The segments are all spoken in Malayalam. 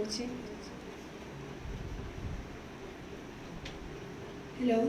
വിളിച്ച്. ഹലോ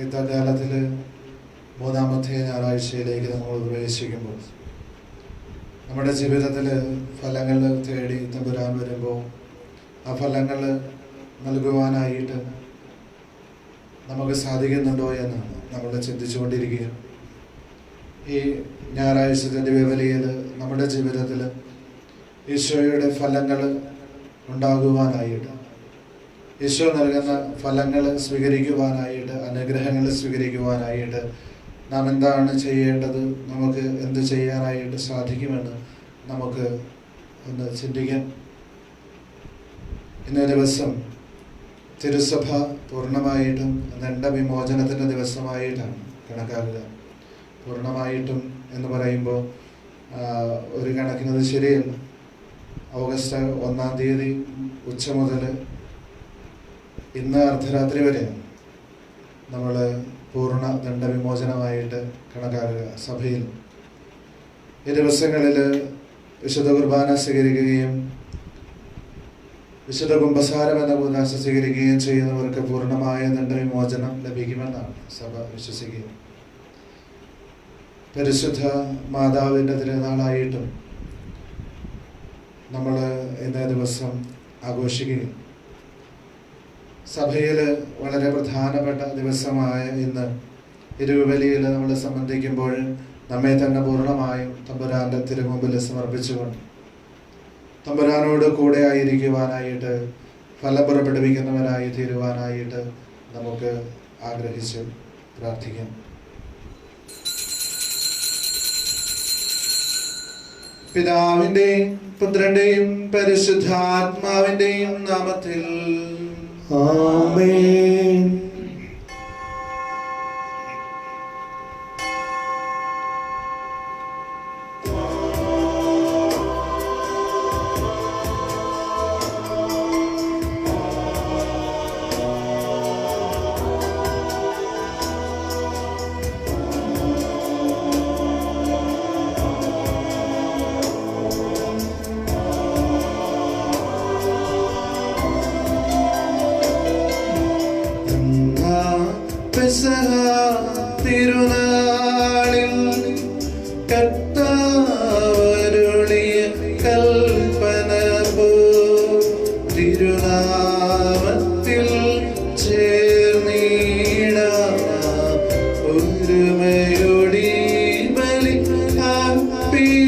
യുദ്ധകാലത്തിൽ മൂന്നാമത്തെ ഞായറാഴ്ചയിലേക്ക് നമ്മൾ പ്രവേശിക്കുമ്പോൾ നമ്മുടെ ജീവിതത്തിൽ ഫലങ്ങൾ തേടി തമ്പുരാൻ വരുമ്പോൾ ആ ഫലങ്ങൾ നൽകുവാനായിട്ട് നമുക്ക് സാധിക്കുന്നുണ്ടോ എന്ന് നമ്മൾ ചിന്തിച്ചുകൊണ്ടിരിക്കുക. ഈ ഞായറാഴ്ചത്തെ ദിവ്യബലിയിൽ നമ്മുടെ ജീവിതത്തിൽ ഈശോയുടെ ഫലങ്ങൾ ഉണ്ടാകുവാനായിട്ട്, ഈശോ നൽകുന്ന ഫലങ്ങൾ സ്വീകരിക്കുവാനായിട്ട്, അനുഗ്രഹങ്ങൾ സ്വീകരിക്കുവാനായിട്ട് നാം എന്താണ് ചെയ്യേണ്ടത്, നമുക്ക് എന്ത് ചെയ്യാനായിട്ട് സാധിക്കുമെന്ന് നമുക്ക് ഒന്ന് ചിന്തിക്കാം. ഇന്നേ ദിവസം തിരുസഭ പൂർണ്ണമായിട്ടും ദണ്ഡവിമോചനത്തിൻ്റെ ദിവസമായിട്ടാണ് കണക്കാക്കുക. പൂർണ്ണമായിട്ടും എന്ന് പറയുമ്പോൾ ഒരു കണക്കിനത് ശരിയല്ല. ഓഗസ്റ്റ് 1-ാം തീയതി ഉച്ച മുതൽ ഇന്ന് അർദ്ധരാത്രി വരെ നമ്മൾ പൂർണ്ണ ദണ്ഡവിമോചനമായിട്ട് കണക്കാക്കുക. സഭയിൽ ഈ ദിവസങ്ങളിൽ വിശുദ്ധ കുർബാന സ്വീകരിക്കുകയും വിശുദ്ധ കുംഭസാരം എന്ന കൂദാശ സ്വീകരിക്കുകയും ചെയ്യുന്നവർക്ക് പൂർണ്ണമായ ദണ്ഡവിമോചനം ലഭിക്കുമെന്നാണ് സഭ വിശ്വസിക്കുക. പരിശുദ്ധ മാതാവിൻ്റെ തിരുനാളായിട്ടും നമ്മൾ ഇന്നേ ദിവസം ആഘോഷിക്കുക. സഭയിൽ വളരെ പ്രധാനപ്പെട്ട ദിവസമായ ഇന്ന് ഇരുവലിയിൽ നമ്മൾ സംബന്ധിക്കുമ്പോൾ നമ്മെ തന്നെ പൂർണ്ണമായും തമ്പുരാൻ്റെ തിരുമുമ്പിൽ സമർപ്പിച്ചുകൊണ്ട് തമ്പുരാനോട് കൂടെ ആയിരിക്കുവാനായിട്ട്, ഫലം പുറപ്പെടുവിക്കുന്നവരായി തീരുവാനായിട്ട് നമുക്ക് ആഗ്രഹിച്ച് പ്രാർത്ഥിക്കാം. പിതാവിൻ്റെയും പുത്രന്റെയും പരിശുദ്ധാത്മാവിന്റെയും നാമത്തിൽ ആമേൻ. തിരുനാളിൽ കർത്താവരുളിയ കൽപ്പന പോ തിരുനാമത്തിൽ ചേർന്നിടാം ഒരുമയോടി ബലി അർപ്പിക്കാം.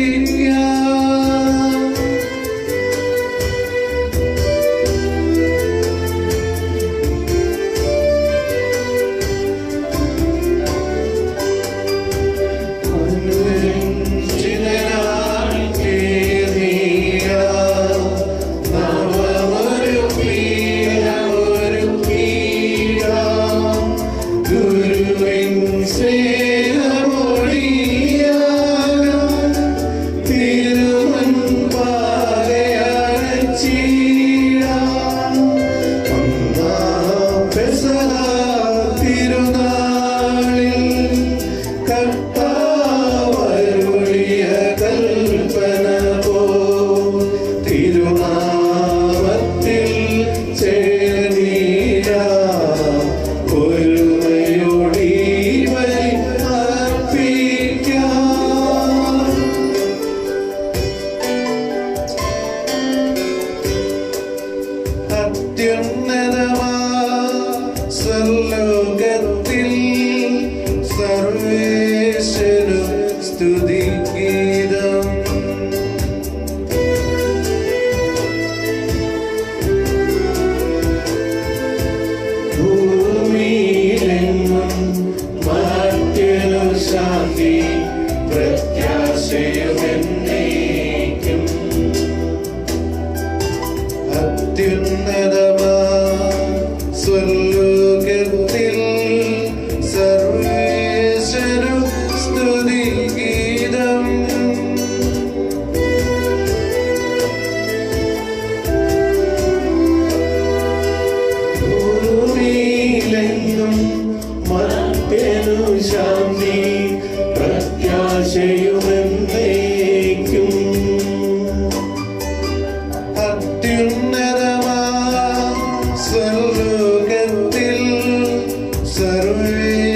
സ്വർലോകത്തിൽ സർവേശ്വര സ്തുതിഗീതം. ഭൂമിയിലെങ്ങും മാറ്റൊരു ശാന്തി പ്രത്യാശയുമെന്നേക്കും. അത്യുന്നതമാ സ്വർലോകത്തിൽ സർവേശ്വര സ്തുതിഗീതം. ഭൂമിയിലെങ്ങും മർത്യനു ശാന്തി പ്രത്യാശയുമെന്നേക്കും. അത്യുന്നതമാ സ്വർലോകത്തിൽ സർവേ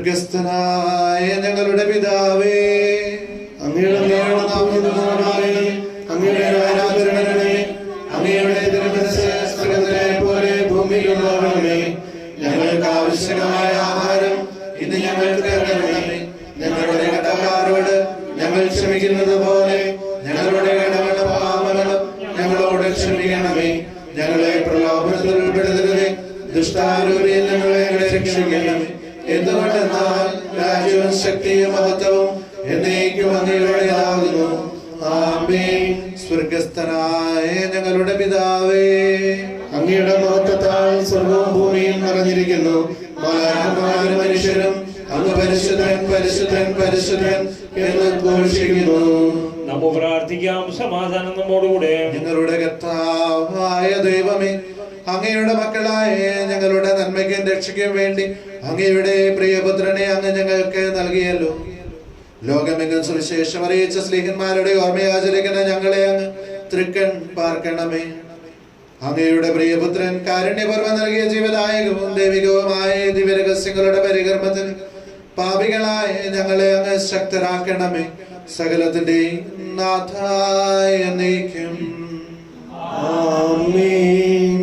സ്വർഗസ്ഥനായ ഞങ്ങളുടെ പിതാവേ, അങ്ങയുടെ നാമം, അങ്ങയുടെ രാജഭരണമേ, അങ്ങയുടെ തിരുമനസ്സ് സ്വർഗ്ഗത്തിലെ പോലെ ഭൂമിയിലുള്ളതാകണമേ. ഞങ്ങൾക്ക് ആവശ്യമായ ആഹാരം ഇന്ന് ഞങ്ങൾക്ക് തരണമേ. ഞങ്ങളുടെ കടക്കാരോട് ഞങ്ങൾ ക്ഷമിക്കുന്നത് പോലെ ഞങ്ങളുടെ കടങ്ങളുടെ പാപങ്ങളും ഞങ്ങളോട് ക്ഷമിക്കണമേ. ഞങ്ങളെ പ്രലോഭനത്തിൽ ഉൾപ്പെടുത്തരുതേ, ദുഷ്ടാരൂപിയിൽ ഞങ്ങളെ രക്ഷിക്കണമേ. എന്തുകൊണ്ടെന്നാൽ രാജ്യവും ശക്തിയും മഹത്വവും എന്നേക്കും അങ്ങയുടേതാകുന്നു. ആമേൻ. സ്വർഗസ്ഥനായ ഞങ്ങളുടെ പിതാവേ, അങ്ങയുടെ മഹത്വത്താൽ സ്വർഗവും ഭൂമിയും നിറഞ്ഞിരിക്കുന്നു. മാലാഖമാരും മനുഷ്യരും അങ്ങ് പരിശുദ്ധൻ പരിശുദ്ധൻ പരിശുദ്ധൻ എന്ന് ഘോഷിക്കുന്നു. നമുക്ക് പ്രാർത്ഥിക്കാം. സമാധാനം നമ്മോടുകൂടെ. ഞങ്ങളുടെ കർത്താവായ ദൈവമേ, അങ്ങയുടെ മക്കളായ ഞങ്ങളുടെ നന്മയ്ക്കും രക്ഷയ്ക്കും വേണ്ടി അങ്ങയുടെ പ്രിയപുത്രനെ അങ്ങ് ഞങ്ങൾക്ക് നൽകിയല്ലോ. ലോകമെങ്ങും സുവിശേഷം അറിയിച്ച സ്ലീഹന്മാരുടെ ഓർമ്മയാചരിക്കുന്ന ഞങ്ങളെ അങ്ങ് തൃക്കൺ പാർക്കണമേ. അങ്ങയുടെ പ്രിയപുത്രൻ കാരുണ്യപൂർവ്വം നൽകിയ ജീവദായകവും ദൈവികവുമായ ദിവ്യരഹസ്യങ്ങളുടെ പരികർമ്മത്തിന് പാപികളായ ഞങ്ങളെ അങ്ങ് ശക്തരാക്കണമേ. സകലത്തിന്റെ നാഥായ എന്നേക്കും ആമേൻ.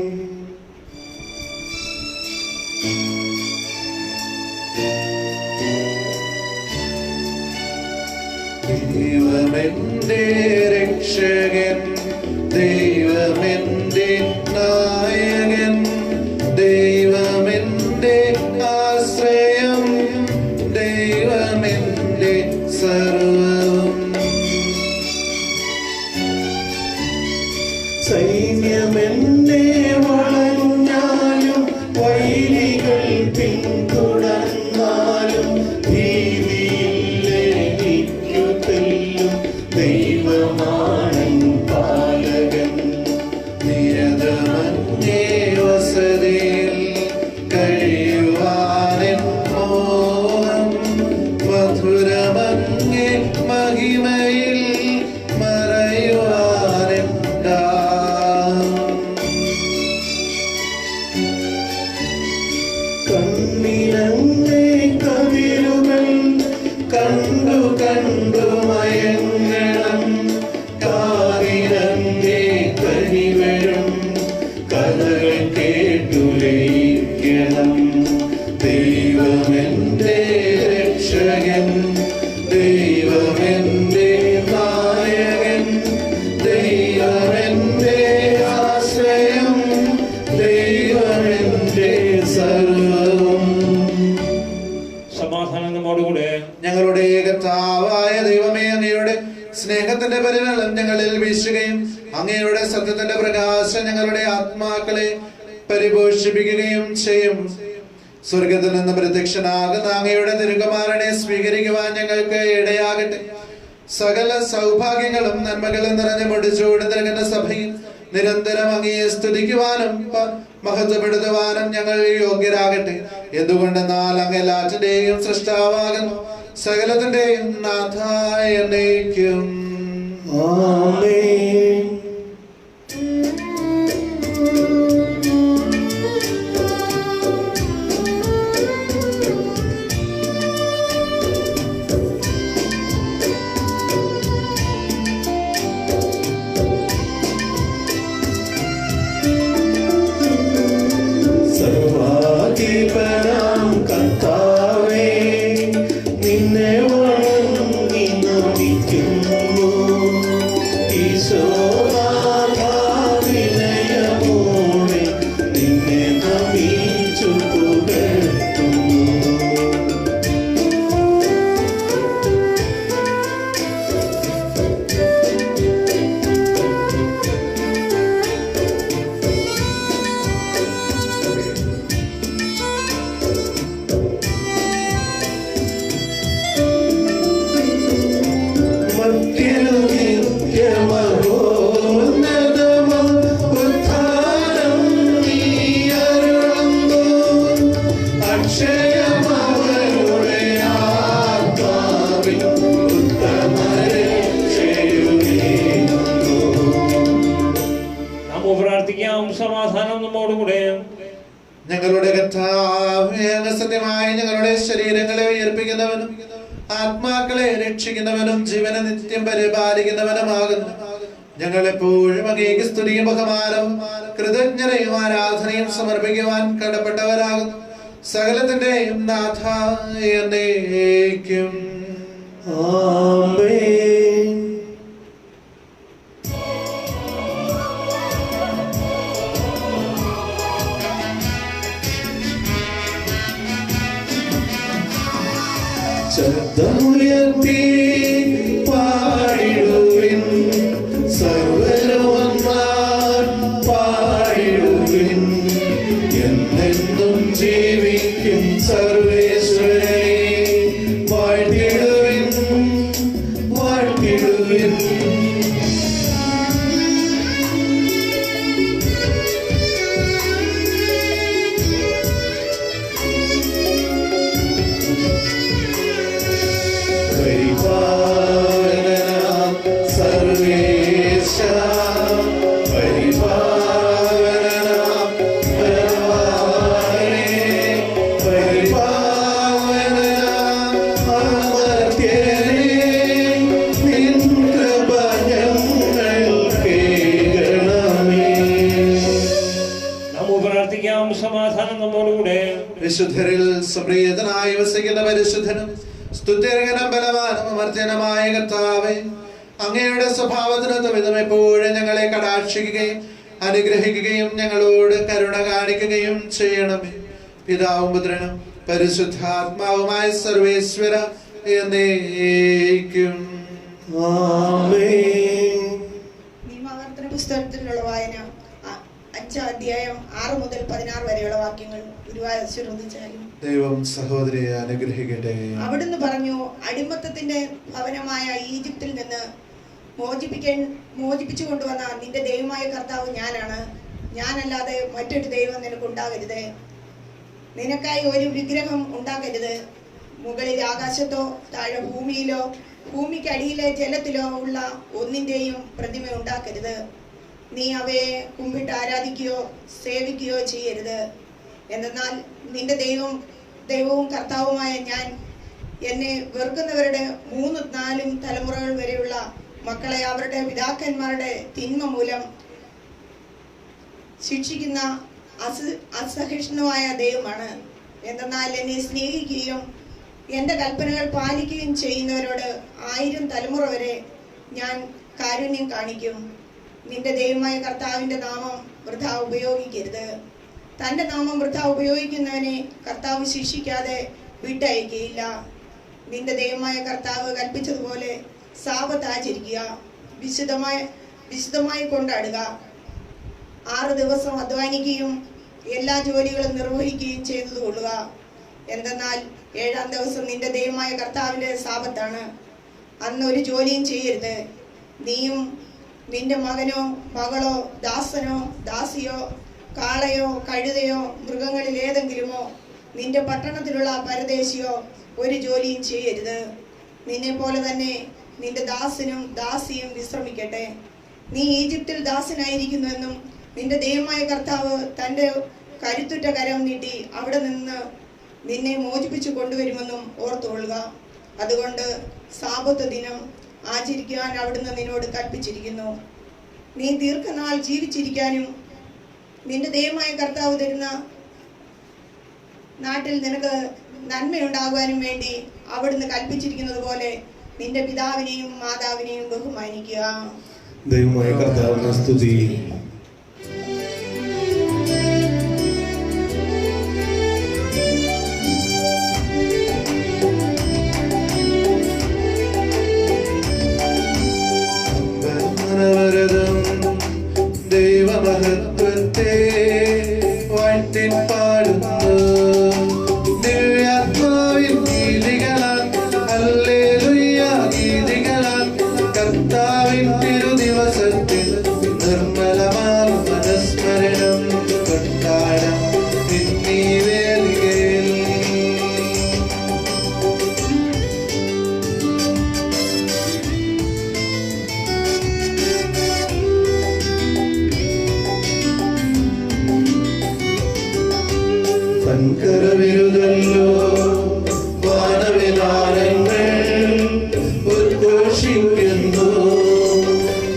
ദൈവമെന്റെ രക്ഷകൻ, ദൈവമെന്റെ നായകൻ, ദൈവമെന്റെ ആശ്രയം, ദൈവമെന്റെ സർവ്വം. സൈന്യമെന്നെ വളഞ്ഞാലും വൈരികൾ പിന്തുടർന്നാലും ഭീതിയില്ലെനിക്കു തെല്ലും ദൈവമാണൻ പാലകൻ. നിരതമങ്ങേ വസതിയിൽ കഴിയുവാനെൻ മോഹം, മധുരമങ്ങേ മഹിമയിൽ മറയുവാനെൻ ദാഹം. കണ്ണിനങ്ങേ കവിളുകൾ കണ്ടു കണ്ടു മയങ്ങണം, കാതിനങ്ങേ കനിവരും കഥകൾ കേട്ടു ലയിക്കണം. ദൈവമെന്റെ രക്ഷകൻ, ദൈവമെന്റെ നായകൻ, ദൈവമെന്റെ ആശ്രയം, ദൈവമെന്റെ സർവ്വം. സമാധാനം നമ്മോടുകൂടെ. ഞങ്ങളുടെ കർത്താവായ ദൈവമേ, അങ്ങയുടെ സ്നേഹത്തിന്റെ പരിമളം ഞങ്ങളിൽ വീശുകയും അങ്ങയുടെ സത്യത്തിന്റെ പ്രകാശം ഞങ്ങളുടെ ആത്മാക്കളെ പരിപോഷിപ്പിക്കുകയും ചെയ്യും. സ്വർഗത്തിൽ നിന്ന് പ്രത്യക്ഷനാകുന്ന അങ്ങയുടെ തിരുകുമാരനെ സ്വീകരിക്കുവാൻ ഞങ്ങൾക്ക് ഇടയാകട്ടെ. സകല സൗഭാഗ്യങ്ങളും നന്മകളും നിറഞ്ഞു മുടിച്ചോട് നൽകുന്ന സഭയിൽ നിരന്തരം അങ്ങയെ സ്തുതിക്കുവാനും മഹത്വപ്പെടുത്തുവാനും ഞങ്ങൾ യോഗ്യരാകട്ടെ. എന്തുകൊണ്ടെന്നാൽ അങ്ങ് എല്ലാറ്റിന്റെയും സൃഷ്ടാവാകുന്നു, സകലത്തിന്റെയും നാഥായ എന്നേക്കും ആമേൻ. സർവാധിപനാം കർത്താവേ, നിന്നെ വണങ്ങി നമിക്കുന്നു. ഈശോ ഉയർപ്പിക്കുന്നവനും ആത്മാക്കളെ രക്ഷിക്കുന്നവനും ജീവനെ നിത്യം പരിപാലിക്കുന്നവനുമാകുന്നു. ഞങ്ങളെപ്പോഴും അങ്ങേക്ക് സ്തുതിയും ബഹുമാനവും കൃതജ്ഞതയും ആരാധനയും സമർപ്പിക്കുവാൻ കടപ്പെട്ടവരാകുന്നു. സകലത്തിന്റെയും നാഥ എന്നേക്കും ആമേൻ. ശബ്ദമുയർത്തി പാടിടുവിൻ, സർവ്വലോകന്മാർ പാടിടുവിൻ. എന്നെന്നും ജീവിക്കും സർവേശ്വരനെ വാഴ്ത്തിടുവിൻ, വാഴ്ത്തിടുവിൻ. പരിപാലനാം സർവേശ, പരിപാലനാം ബലവാനേ, പരിപാലനാം അമർത്യനേ, നിൻ കൃപ ഞങ്ങൾക്കേകണമേ. നമുക്ക് പ്രാർത്ഥിക്കാം. സമാധാനം നമ്മോടുകൂടെ. വിശുദ്ധരിൽ സംപ്രീതനായി വസിക്കുന്ന പരിശുദ്ധനും സ്തുത്യർഹനും ബലവാനും അമർത്യനുമായ കർത്താവേ, അങ്ങയുടെ സ്വഭാവത്തിന് വിധം എപ്പോഴും ഞങ്ങളെ കടാക്ഷിക്കുകയും അനുഗ്രഹിക്കുകയും ഞങ്ങളോട് കരുണ കാണിക്കുകയും ചെയ്യണമേ. പിതാവും പുത്രനും പരിശുദ്ധാത്മാവുമായ സർവേശ്വര എന്നേക്കും ആമേൻ. നിയമാവർത്തന പുസ്തകത്തിലുള്ള വായന 5 അധ്യായം 6 മുതൽ 16 വരെയുള്ള വാക്യങ്ങൾ ഗുരുവായൂരച്ചാലും. ദൈവം സഹോദരിയെ അനുഗ്രഹിക്കട്ടെ. അവിടുന്ന് പറഞ്ഞു, അടിമത്തത്തിന്റെ ഭവനമായ ഈജിപ്തിൽ നിന്ന് മോചിപ്പിച്ചു കൊണ്ടുവന്ന നിന്റെ ദൈവമായ കർത്താവ് ഞാനാണ്. ഞാനല്ലാതെ മറ്റൊരു ദൈവം നിനക്കുണ്ടാകരുത്. നിനക്കായി ഒരു വിഗ്രഹം ഉണ്ടാക്കരുത്. മുകളിൽ ആകാശത്തോ താഴെ ഭൂമിയിലോ ഭൂമിക്കടിയിലെ ജലത്തിലോ ഉള്ള ഒന്നിന്റെയും പ്രതിമ ഉണ്ടാക്കരുത്. നീ അവയെ കുമ്പിട്ട് ആരാധിക്കുകയോ സേവിക്കുകയോ ചെയ്യരുത്. എന്തെന്നാൽ നിന്റെ ദൈവവും കർത്താവുമായ ഞാൻ എന്നെ വെറുക്കുന്നവരുടെ 3-4 തലമുറകൾ വരെയുള്ള മക്കളെ അവരുടെ പിതാക്കന്മാരുടെ തിന്മ മൂലം ശിക്ഷിക്കുന്ന അസഹിഷ്ണുവായ ദൈവമാണ്. എന്തെന്നാൽ എന്നെ സ്നേഹിക്കുകയും എൻ്റെ കൽപ്പനകൾ പാലിക്കുകയും ചെയ്യുന്നവരോട് 1000 തലമുറ വരെ ഞാൻ കാരുണ്യം കാണിക്കും. നിന്റെ ദൈവമായ കർത്താവിൻ്റെ നാമം വൃഥാ ഉപയോഗിക്കരുത്. തൻ്റെ നാമം വൃഥാ ഉപയോഗിക്കുന്നവനെ കർത്താവ് ശിക്ഷിക്കാതെ വിട്ടയക്കുകയില്ല. നിന്റെ ദൈവമായ കർത്താവ് കൽപ്പിച്ചതുപോലെ സാബത്ത് ആചരിക്കുക, വിശുദ്ധമായി കൊണ്ടാടുക. 6 ദിവസം അധ്വാനിക്കുകയും എല്ലാ ജോലികളും നിർവഹിക്കുകയും ചെയ്തത് കൊള്ളുക. എന്തെന്നാൽ 7-ാം ദിവസം നിന്റെ ദൈവമായ കർത്താവിൻ്റെ സാബത്താണ്. അന്ന് ഒരു ജോലിയും ചെയ്യരുത്. നീയും നിന്റെ മകനോ മകളോ ദാസനോ ദാസിയോ കാളയോ കഴുതയോ മൃഗങ്ങളിൽ ഏതെങ്കിലുമോ നിന്റെ പട്ടണത്തിലുള്ള പരദേശിയോ ഒരു ജോലിയും ചെയ്യരുത്. നിന്നെ പോലെ തന്നെ നിന്റെ ദാസനും ദാസിയും വിശ്രമിക്കട്ടെ. നീ ഈജിപ്തിൽ ദാസനായിരിക്കുന്നുവെന്നും നിന്റെ ദൈവമായ കർത്താവ് തൻ്റെ കരുത്തുറ്റ കരം നീട്ടി അവിടെ നിന്ന് നിന്നെ മോചിപ്പിച്ചു കൊണ്ടുവരുമെന്നും ഓർത്തുകൊള്ളുക. അതുകൊണ്ട് സാബത്ത് ദിനം ആചരിക്കുവാൻ അവിടുന്ന് നിന്നോട് കൽപ്പിച്ചിരിക്കുന്നു. നീ ദീർഘനാൾ ജീവിച്ചിരിക്കാനും നിന്റെ ദൈവമായ കർത്താവ് തരുന്ന നാട്ടിൽ നിനക്ക് നന്മയുണ്ടാകുവാനും വേണ്ടി അവിടുന്ന് കൽപ്പിച്ചിരിക്കുന്നത് പോലെ നിന്റെ പിതാവിനെയും മാതാവിനെയും ബഹുമാനിക്കുക. ദൈവമായ കർത്താവിനെ സ്തുതി. ദൈവമഹത്വത്തെ വാഴ്ത്തിപ്പാടുന്നു. ദിവ്യാത്മാവിൻ ഗീതികളാൽ ഹല്ലേലൂയ ഗീതികളാൽ കർത്താവിൻ തിരുദിവസത്തിൽ നിർമ്മലമായ ഗാനങ്ങൾ ഉദ്ഘോഷിക്കുന്നു.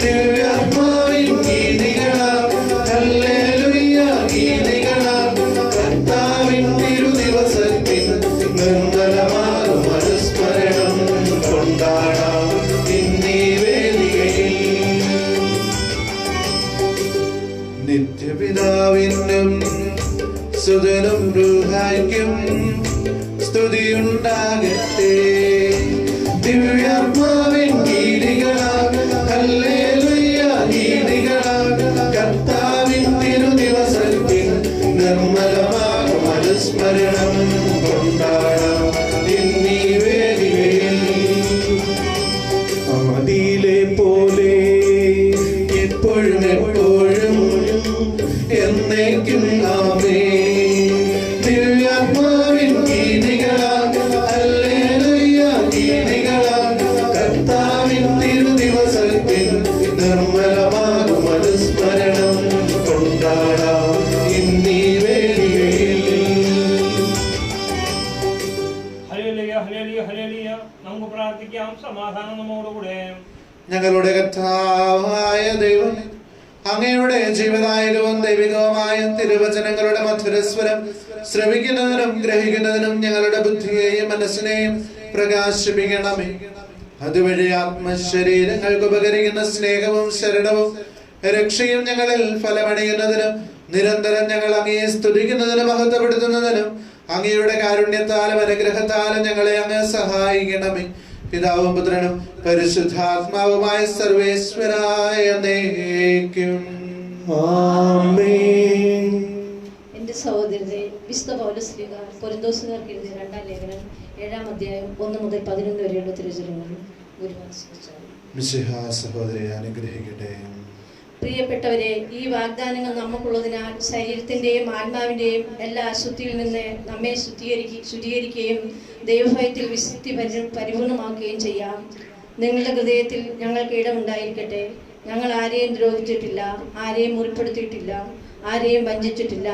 ദിവ്യാത്മാവിൻ ഗീതികളാൽ ഹല്ലേലൂയ ഗീതികളാൽ കർത്താവിൻ തിരുദിവസത്തിൽ നിർമ്മലമാകും അനുസ്മരണം കൊണ്ടാടാം ഇന്നീ വേദികയിൽ. നിത്യപിതാവിനും സുതനും ൃഹായ്ക്കും സ്തുതിയുണ്ടാകട്ടെ. ദിവ്യാത്മാവിൻ ഗീതികളാൽ ഹല്ലേലൂയ ഗീതികളാൽ കർത്താവിൻ തിരുദിവസത്തിൽ നിർമ്മലമാകും അനുസ്മരണം കൊണ്ടാടാം ഇന്നീ വേദികയിൽ. ആദിയിലെ പോലെ എപ്പോഴും എപ്പോഴും എന്നേക്കും ആമേൻ. ദിവ്യാത്മാവിൻ ഗീതികളാൽ ഹല്ലേലൂയ ഗീതികളാൽ കർത്താവിൻ തിരുദിവസത്തിൽ നിർമ്മലമാകും അനുസ്മരണം കൊണ്ടാടാം ഇന്നീ വേദികയിൽ. Hallelujah, hallelujah, hallelujah. നമുക്ക് പ്രാർത്ഥിക്കാം. സമാധാനം നമ്മോടുകൂടെ. ഞങ്ങളുടെ കർത്താവായ ദൈവമേ, അങ്ങയുടെ ജീവനായകവും ദൈവികവുമായ തിരുവചനങ്ങളുടെ മധുരസ്വരം ശ്രവിക്കുന്നതിനും ഗ്രഹിക്കുന്നതിനും ഞങ്ങളുടെ ബുദ്ധിയെയും മനസ്സിനെയും പ്രകാശിപ്പിക്കണമേ. അതുവഴി ആത്മശരീരങ്ങൾക്ക് ഉപകരിക്കുന്ന സ്നേഹവും ശരണവും രക്ഷയും ഞങ്ങളിൽ ഫലമണിയുന്നതിനും നിരന്തരം ഞങ്ങൾ അങ്ങയെ സ്തുതിക്കുന്നതിനും മഹത്വപ്പെടുത്തുന്നതിനും അങ്ങയുടെ കാരുണ്യത്താലും അനുഗ്രഹത്താലും ഞങ്ങളെ അങ്ങ് സഹായിക്കണമേ. പിതാവും പുത്രനും പരിശുദ്ധാത്മാവുമായ സർവേശ്വരായ എന്നേക്കും ആമേൻ. എന്റെ സഹോദരരെ, വിശുദ്ധ പൗലോസ്ലീഹ കൊരിന്തോസുകാർക്ക് എഴുതിയ 2-ാം ലേഖനം 7-ാം അധ്യായം 1 മുതൽ 11 വരെയുള്ള തിരുവചനങ്ങൾ മിശിഹാ സഹോദരിയെ അനുഗ്രഹിക്കട്ടെ. പ്രിയപ്പെട്ടവരെ, ഈ വാഗ്ദാനങ്ങൾ നമുക്കുള്ളതിനാൽ ശരീരത്തിന്റെയും ആത്മാവിന്റെയും എല്ലാ അശുദ്ധിയിൽ നിന്ന് നമ്മെ ശുദ്ധീകരിക്കുകയും ദൈവഭയത്തിൽ വിശുദ്ധി പരിപൂർണമാക്കുകയും ചെയ്യാം. നിങ്ങളുടെ ഹൃദയത്തിൽ ഞങ്ങൾക്ക് ഇടമുണ്ടായിരിക്കട്ടെ. ഞങ്ങൾ ആരെയും ദ്രോഹിച്ചിട്ടില്ല, ആരെയും മുറിപ്പെടുത്തിയിട്ടില്ല, ആരെയും വഞ്ചിച്ചിട്ടില്ല.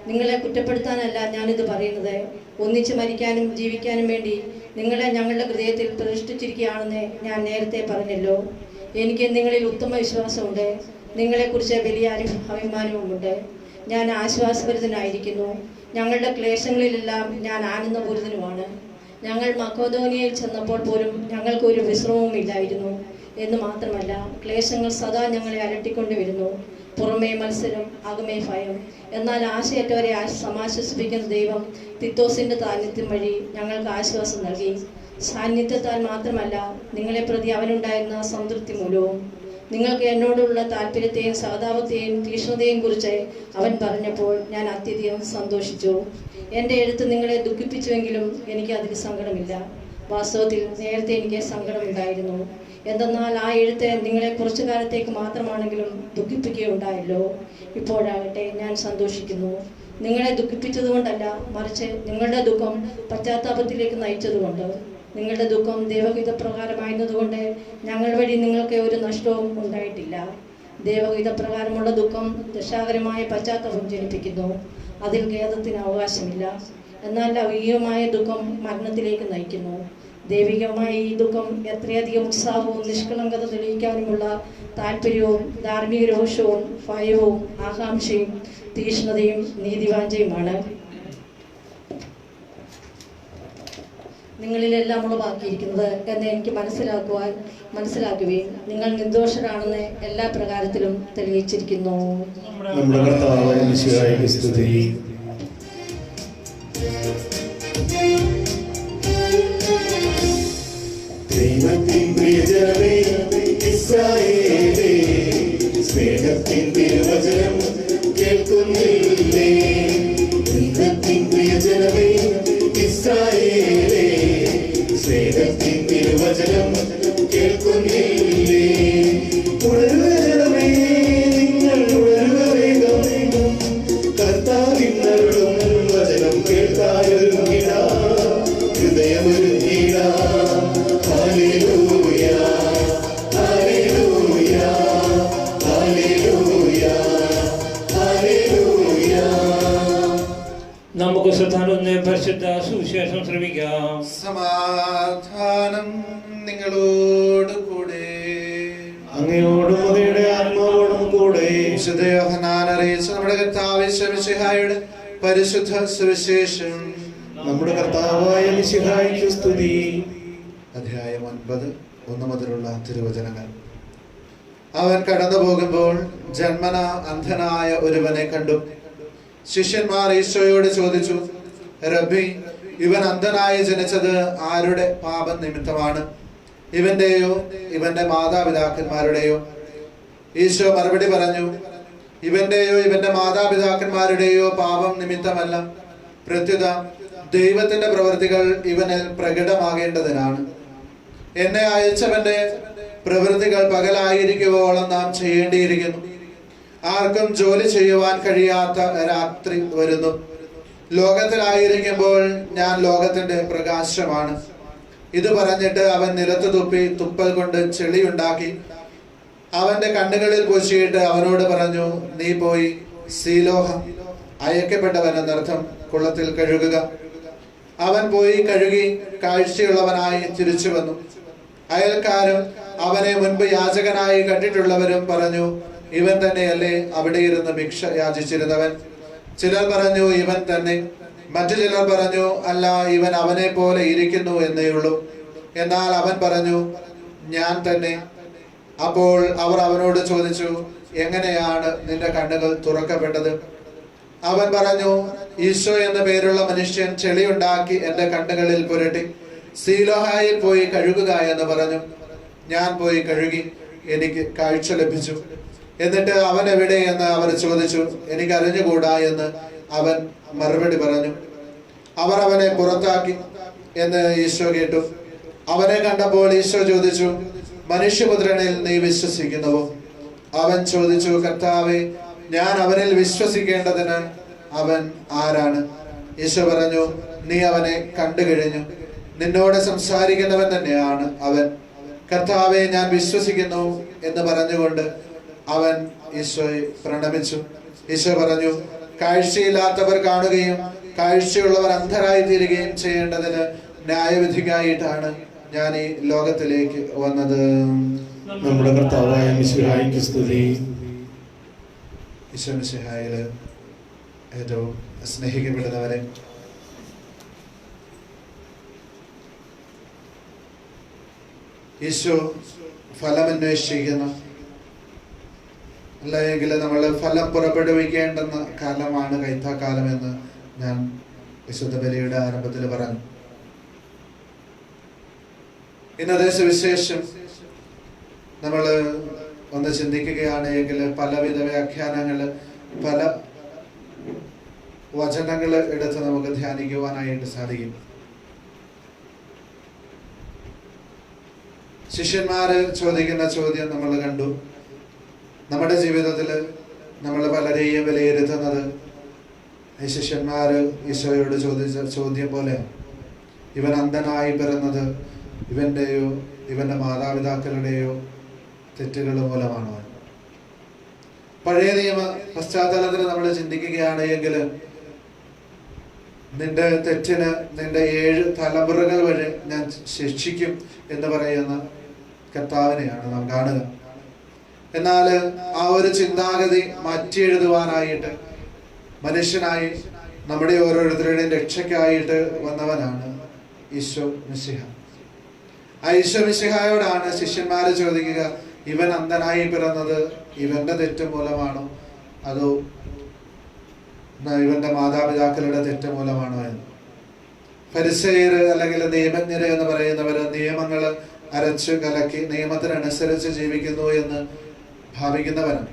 നിങ്ങളെ കുറ്റപ്പെടുത്താനല്ല ഞാനിത് പറയുന്നത്. ഒന്നിച്ച് മരിക്കാനും ജീവിക്കാനും വേണ്ടി നിങ്ങളെ ഞങ്ങളുടെ ഹൃദയത്തിൽ പ്രതിഷ്ഠിച്ചിരിക്കുകയാണെന്ന് ഞാൻ നേരത്തെ പറഞ്ഞല്ലോ. എനിക്ക് നിങ്ങളിൽ ഉത്തമ വിശ്വാസമുണ്ട്. നിങ്ങളെക്കുറിച്ച് വലിയ അഭിമാനവുമുണ്ട്. ഞാൻ ആശ്വാസഭരിതനായിരിക്കുന്നു. ഞങ്ങളുടെ ക്ലേശങ്ങളിലെല്ലാം ഞാൻ ആനന്ദപൂരിതനുമാണ്. ഞങ്ങൾ മക്കോദോനിയയിൽ ചെന്നപ്പോൾ പോലും ഞങ്ങൾക്കൊരു വിശ്രമവുമില്ലായിരുന്നു എന്ന് മാത്രമല്ല, ക്ലേശങ്ങൾ സദാ ഞങ്ങളെ അലട്ടിക്കൊണ്ടുവരുന്നു. പുറമേ മത്സരം, അകമേ ഭയം. എന്നാൽ ആശയറ്റവരെ സമാശ്വസിപ്പിക്കുന്ന ദൈവം തിത്തോസിന്റെ സാന്നിധ്യം വഴി ഞങ്ങൾക്ക് ആശ്വാസം നൽകി. സാന്നിധ്യത്താൽ മാത്രമല്ല, നിങ്ങളെ പ്രതി അവനുണ്ടായിരുന്ന സംതൃപ്തി മൂലവും. നിങ്ങൾക്ക് എന്നോടുള്ള താല്പര്യത്തെയും സഹതാപത്തെയും തീക്ഷ്ണതയെയും കുറിച്ച് അവൻ പറഞ്ഞപ്പോൾ ഞാൻ അത്യധികം സന്തോഷിച്ചു. എൻ്റെ എഴുത്ത് നിങ്ങളെ ദുഃഖിപ്പിച്ചുവെങ്കിലും എനിക്ക് അതിൽ സങ്കടമില്ല. വാസ്തവത്തിൽ നേരത്തെ എനിക്ക് സങ്കടമുണ്ടായിരുന്നു. എന്തെന്നാൽ ആ എഴുത്ത് നിങ്ങളെ കുറച്ചു കാലത്തേക്ക് മാത്രമാണെങ്കിലും ദുഃഖിപ്പിക്കുകയുണ്ടായല്ലോ. ഇപ്പോഴാകട്ടെ ഞാൻ സന്തോഷിക്കുന്നു. നിങ്ങളെ ദുഃഖിപ്പിച്ചതുകൊണ്ടല്ല, മറിച്ച് നിങ്ങളുടെ ദുഃഖം പശ്ചാത്താപത്തിലേക്ക് നയിച്ചതുകൊണ്ട്. നിങ്ങളുടെ ദുഃഖം ദൈവഹിതപ്രകാരമായിരുന്നതുകൊണ്ട് ഞങ്ങൾ വഴി നിങ്ങൾക്ക് ഒരു നഷ്ടവും ഉണ്ടായിട്ടില്ല. ദൈവഹിതപ്രകാരമുള്ള ദുഃഖം രക്ഷാകരമായ പശ്ചാത്തലം ജനിപ്പിക്കുന്നു. അതിൽ ഖേദത്തിന് അവകാശമില്ല. എന്നാൽ ലൗകികമായ ദുഃഖം മരണത്തിലേക്ക് നയിക്കുന്നു. ദൈവികമായ ഈ ദുഃഖം എത്രയധികം ഉത്സാഹവും നിഷ്കളങ്കത തെളിയിക്കാനുമുള്ള താല്പര്യവും ധാർമ്മിക രോഷവും ഭയവും ആകാംക്ഷയും തീക്ഷ്ണതയും നീതിവാഞ്ചയുമാണ്. നിങ്ങളിലെല്ലാം ഉളവാക്കിയിരിക്കുന്നത് എന്ന് എനിക്ക് മനസ്സിലാക്കുകയും നിങ്ങൾ നിർദോഷരാണെന്ന് എല്ലാ പ്രകാരത്തിലും തെളിയിച്ചിരിക്കുന്നു. നമ്മുടെ കർത്താവായ മിശിഹായ്ക്ക് സ്തുതി. ദൈവത്തിൻ പ്രിയജനമേ ഇസ്രായേലേ, സ്നേഹത്തിൻ തിരുവചനം കേൾക്കുന്നില്ലേ? ദൈവത്തിൻ പ്രിയജനമേ ഇസ്രായേലേ, സ്നേഹത്തിൻ തിരുവചനം കേൾക്കുന്നില്ലേ? ഉണരുക ജനമേ, നിങ്ങൾ ഉണരുക വേഗം. കർത്താവിന്നരുളും വചനം കേൾക്കാനൊരുങ്ങിടാ, ഹൃദയമൊരുങ്ങിടാ. Hallelujah, hallelujah, hallelujah, hallelujah. നമുക്ക് ശ്രദ്ധാനൊന്ന് പരിശുദ്ധ സുവിശേഷം ശ്രമിക്കാം. സമാധാനം നിങ്ങളോട് കൂടെ. അങ്ങയോടും അങ്ങയുടെ ആത്മാവോടും കൂടെ. വിശുദ്ധ യോഹന്നാൻ അറിയിച്ച നമ്മുടെ കർത്താവ് യേശു മിശിഹായുടെ പരിശുദ്ധ സുവിശേഷം. നമ്മുടെ കർത്താവായ മിശിഹായ്ക്ക് സ്തുതി. അധ്യായം 9 1 മുതലുള്ള തിരുവചനങ്ങൾ. അവൻ കടന്നു പോകുമ്പോൾ ജന്മന അന്ധനായ ഒരുവനെ കണ്ടു. ശിഷ്യന്മാർ ഈശോയോട് ചോദിച്ചു, റബ്ബി, ഇവൻ അന്ധനായി ജനിച്ചത് ആരുടെ പാപം നിമിത്തമാണ്? ഇവന്റെയോ ഇവന്റെ മാതാപിതാക്കന്മാരുടെയോ? ഈശോ മറുപടി പറഞ്ഞു, ഇവന്റെയോ ഇവന്റെ മാതാപിതാക്കന്മാരുടെയോ പാപം നിമിത്തമല്ല, പ്രത്യുത ദൈവത്തിന്റെ പ്രവൃത്തികൾ ഇവനിൽ പ്രകടമാകേണ്ടതിനാണ്. എന്നെ അയച്ചവന്റെ പ്രവൃത്തികൾ പകലായിരിക്കുവോളം നാം ചെയ്യേണ്ടിയിരിക്കുന്നു. ആർക്കും ജോലി ചെയ്യുവാൻ കഴിയാത്ത രാത്രി വരുന്നു. ലോകത്തിലായിരിക്കുമ്പോൾ ഞാൻ ലോകത്തിന്റെ പ്രകാശമാണ്. ഇത് പറഞ്ഞിട്ട് അവൻ നിലത്ത് തുപ്പി തുപ്പൽ കൊണ്ട് ചെളിയുണ്ടാക്കി അവന്റെ കണ്ണുകളിൽ പൂശിയിട്ട് അവനോട് പറഞ്ഞു, നീ പോയി സീലോഹം, അയക്കപ്പെട്ടവൻ എന്നർത്ഥം, കുളത്തിൽ കഴുകുക. അവൻ പോയി കഴുകി കാഴ്ചയുള്ളവനായി തിരിച്ചു വന്നു. അയൽക്കാരും അവനെ മുൻപ് യാചകനായി കണ്ടിട്ടുള്ളവരും പറഞ്ഞു, ഇവൻ തന്നെയല്ലേ അവിടെ ഇരുന്ന് ഭിക്ഷ യാചിച്ചിരുന്നവൻ? ചിലർ പറഞ്ഞു, ഇവൻ തന്നെ. മറ്റു ചിലർ പറഞ്ഞു, അല്ല, ഇവൻ അവനെ പോലെ ഇരിക്കുന്നു എന്നേയുള്ളൂ. എന്നാൽ അവൻ പറഞ്ഞു, ഞാൻ തന്നെ. അപ്പോൾ അവർ അവനോട് ചോദിച്ചു, എങ്ങനെയാണ് നിന്റെ കണ്ണുകൾ തുറക്കപ്പെട്ടത്? അവൻ പറഞ്ഞു, ഈശോ എന്ന പേരുള്ള മനുഷ്യൻ ചെളിയുണ്ടാക്കി എന്റെ കണ്ണുകളിൽ പുരട്ടി സീലോഹായിൽ പോയി കഴുകുക എന്ന് പറഞ്ഞു. ഞാൻ പോയി കഴുകി, എനിക്ക് കാഴ്ച ലഭിച്ചു. എന്നിട്ട് അവൻ എവിടെ എന്ന് അവർ ചോദിച്ചു. എനിക്ക് അറിഞ്ഞുകൂടാ എന്ന് അവൻ മറുപടി പറഞ്ഞു. അവർ അവനെ പുറത്താക്കി എന്ന് ഈശോ കേട്ടു. അവനെ കണ്ടപ്പോൾ ഈശോ ചോദിച്ചു, മനുഷ്യപുത്രനിൽ നീ വിശ്വസിക്കുന്നുവോ? അവൻ ചോദിച്ചു, കർത്താവേ, ഞാൻ അവനിൽ വിശ്വസിക്കേണ്ടതിന് അവൻ ആരാണ്? ഈശോ പറഞ്ഞു, നീ അവനെ കണ്ടു കഴിഞ്ഞു. നിന്നോട് സംസാരിക്കുന്നവൻ തന്നെയാണ് അവൻ. കർത്താവെ, ഞാൻ വിശ്വസിക്കുന്നു എന്ന് പറഞ്ഞുകൊണ്ട് അവൻ ഈശോയെ പ്രണമിച്ചു. ഈശോ പറഞ്ഞു, കാഴ്ചയില്ലാത്തവർ കാണുകയും കാഴ്ചയുള്ളവർ അന്ധരായി തീരുകയും ചെയ്യേണ്ടതിന് ന്യായവിധിക്കായിട്ടാണ് ഞാൻ ഈ ലോകത്തിലേക്ക് വന്നത്. നമ്മുടെ കർത്താവായ മിശിഹായ്ക്ക് സ്തുതി. ഈശോ മിശിഹായിൽ ഏറ്റവും സ്നേഹിക്കപ്പെടുന്നവരെ, ഈശോ ഫലമന്വേഷിക്കുന്നു. അല്ലെങ്കിൽ നമ്മൾ ഫലം പുറപ്പെടുവിക്കേണ്ടുന്ന കാലമാണ് കൈത്താക്കാലം എന്ന് ഞാൻ വിശുദ്ധ ബലിയുടെ ആരംഭത്തിൽ പറഞ്ഞു. ഇന്നത്തെ സുവിശേഷം നമ്മൾ ഒന്ന് ചിന്തിക്കുകയാണെങ്കിൽ പലവിധ വ്യാഖ്യാനങ്ങള്, പല വചനങ്ങൾ എടുത്ത് നമുക്ക് ധ്യാനിക്കുവാനായിട്ട് സാധിക്കും. ശിഷ്യന്മാര് ചോദിക്കുന്ന ചോദ്യം നമ്മൾ കണ്ടു. നമ്മുടെ ജീവിതത്തിൽ നമ്മൾ പലരെയും വിലയിരുത്തുന്നത് ഈ ശിഷ്യന്മാര് ഈശോയോട് ചോദിച്ച ചോദ്യം പോലെ, ഇവൻ അന്ധനായി പിറന്നത് ഇവന്റെയോ ഇവന്റെ മാതാപിതാക്കളുടെയോ തെറ്റുകൾ മൂലമാണോ? പഴയ നിയമ പശ്ചാത്തലത്തിൽ നമ്മൾ ചിന്തിക്കുകയാണെങ്കിൽ നിന്റെ തെറ്റിന് നിന്റെ 7 തലമുറകൾ വരെ ഞാൻ ശിക്ഷിക്കും എന്ന് പറയുന്ന കർത്താവിനെയാണ് നാം കാണുക. എന്നാൽ ആ ഒരു ചിന്താഗതി മാറ്റി എഴുതുവാനായിട്ട് മനുഷ്യനായി നമ്മുടെ ഓരോരുത്തരുടെയും രക്ഷയ്ക്കായിട്ട് വന്നവനാണ് ഈശോ മിശിഹ. ആ ഈശോ മിശിഹായോടാണ് ശിഷ്യന്മാര് ചോദിക്കുക, ഇവൻ അന്ധനായി പിറന്നത് ഇവന്റെ തെറ്റ് മൂലമാണോ അതോ ഇവന്റെ മാതാപിതാക്കളുടെ തെറ്റ് മൂലമാണോ എന്ന്. ഫരിസേയര് അല്ലെങ്കിൽ നിയമജ്ഞര് എന്ന് പറയുന്നവര് നിയമങ്ങൾ അരച്ചു കലക്കി നിയമത്തിനനുസരിച്ച് ജീവിക്കുന്നു എന്ന് ഭാവിക്കുന്നവരാണ്.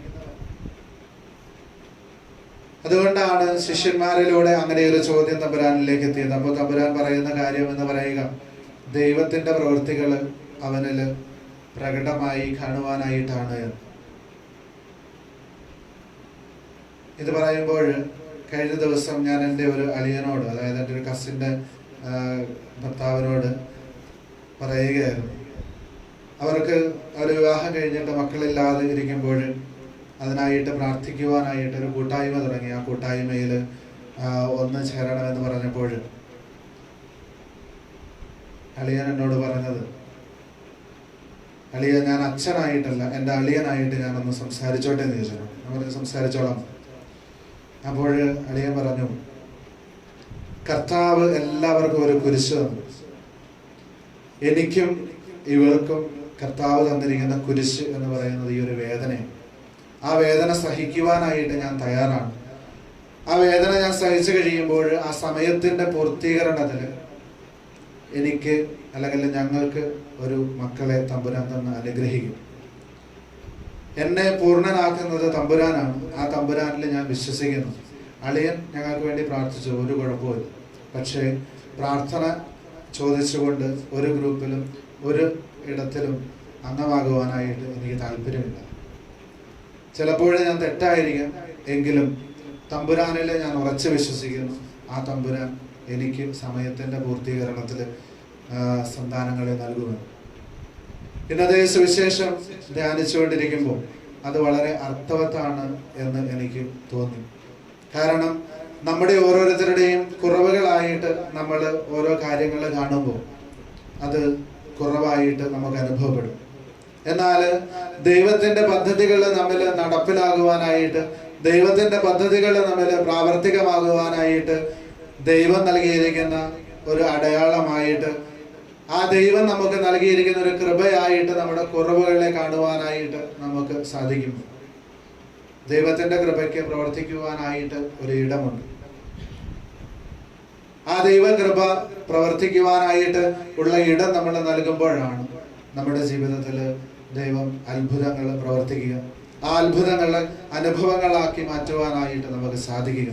അതുകൊണ്ടാണ് ശിഷ്യന്മാരിലൂടെ അങ്ങനെ ഒരു ചോദ്യം തമ്പുരാനിലേക്ക് എത്തിയത്. അപ്പോൾ തമ്പുരാൻ പറയുന്ന കാര്യം എന്ന് പറയുക, ദൈവത്തിന്റെ പ്രവൃത്തികൾ അവനില് പ്രകടമായി കാണുവാനായിട്ടാണ്. ഇത് പറയുമ്പോൾ കഴിഞ്ഞ ദിവസം ഞാൻ എൻ്റെ ഒരു അളിയനോട്, അതായത് എൻ്റെ ഒരു കസിൻ്റെ ഭർത്താവിനോട് പറയുകയായിരുന്നു. അവർക്ക് ഒരു വിവാഹം കഴിഞ്ഞിട്ട് മക്കളില്ലാതെ ഇരിക്കുമ്പോൾ അതിനായിട്ട് പ്രാർത്ഥിക്കുവാനായിട്ട് ഒരു കൂട്ടായ്മ തുടങ്ങി. ആ കൂട്ടായ്മയിൽ ഒന്ന് ചേരണമെന്ന് പറഞ്ഞപ്പോൾ അളിയൻ എന്നോട് പറഞ്ഞത്, അളിയൻ ഞാൻ അച്ഛനായിട്ടല്ല, എൻ്റെ അളിയനായിട്ട് ഞാനൊന്ന് സംസാരിച്ചോട്ടെ എന്ന് ചോദിച്ചു. നമ്മൾ സംസാരിച്ചോളാം. അപ്പോൾ അളിയൻ പറഞ്ഞു, കർത്താവ് എല്ലാവർക്കും ഒരു കുരിശ് തന്നു. എനിക്കും ഇവർക്കും കർത്താവ് തന്നിരിക്കുന്ന കുരിശ് എന്ന് പറയുന്നത് ഈ ഒരു വേദനയാണ്. ആ വേദന സഹിക്കുവാനായിട്ട് ഞാൻ തയ്യാറാണ്. ആ വേദന ഞാൻ സഹിച്ചു കഴിയുമ്പോൾ ആ സമയത്തിൻ്റെ പൂർത്തീകരണത്തിൽ എനിക്ക് അല്ലെങ്കിൽ ഞങ്ങൾക്ക് ഒരു മക്കളെ തമ്പുരാൻ തന്ന് അനുഗ്രഹിക്കും. എന്നെ പൂർണ്ണനാക്കുന്നത് തമ്പുരാനാണ്. ആ തമ്പുരാനിൽ ഞാൻ വിശ്വസിക്കുന്നു. അളിയൻ ഞങ്ങൾക്ക് വേണ്ടി പ്രാർത്ഥിച്ചു, ഒരു കുഴപ്പമില്ല. പക്ഷേ പ്രാർത്ഥന ചോദിച്ചുകൊണ്ട് ഒരു ഗ്രൂപ്പിലും ഒരു ഇടത്തിലും അംഗമാകുവാനായിട്ട് എനിക്ക് താല്പര്യമില്ല. ചിലപ്പോൾ ഞാൻ തെറ്റായിരിക്കാം, എങ്കിലും തമ്പുരാനിൽ ഞാൻ ഉറച്ചു വിശ്വസിക്കുന്നു. ആ തമ്പുരാൻ എനിക്ക് സമയത്തിൻ്റെ പൂർത്തീകരണത്തിൽ സന്താനങ്ങളെ നൽകുമെന്ന്. ഇന്നത്തെ സുവിശേഷം ധ്യാനിച്ചുകൊണ്ടിരിക്കുമ്പോൾ അത് വളരെ അർത്ഥവത്താണ് എന്ന് എനിക്ക് തോന്നി. കാരണം നമ്മുടെ ഓരോരുത്തരുടെയും കുറവുകളായിട്ട് നമ്മൾ ഓരോ കാര്യങ്ങൾ കാണുമ്പോൾ അത് കുറവായിട്ട് നമുക്ക് അനുഭവപ്പെടും. എന്നാൽ ദൈവത്തിൻ്റെ പദ്ധതികൾ നമ്മിൽ നടപ്പിലാകുവാനായിട്ട്, ദൈവത്തിൻ്റെ പദ്ധതികൾ നമ്മിൽ പ്രാവർത്തികമാകുവാനായിട്ട് ദൈവം നൽകിയിരിക്കുന്ന ഒരു അടയാളമായിട്ട്, ആ ദൈവം നമുക്ക് നൽകിയിരിക്കുന്ന ഒരു കൃപയായിട്ട് നമ്മുടെ കുറവുകളെ കാണുവാനായിട്ട് നമുക്ക് സാധിക്കും. ദൈവത്തിൻ്റെ കൃപയ്ക്ക് പ്രവർത്തിക്കുവാനായിട്ട് ഒരു ഇടമുണ്ട്. ആ ദൈവകൃപ പ്രവർത്തിക്കുവാനായിട്ട് ഉള്ള ഇടം നമ്മൾ നൽകുമ്പോഴാണ് നമ്മുടെ ജീവിതത്തിൽ ദൈവം അത്ഭുതങ്ങൾ പ്രവർത്തിക്കുക, ആ അത്ഭുതങ്ങൾ അനുഭവങ്ങളാക്കി മാറ്റുവാനായിട്ട് നമുക്ക് സാധിക്കുക.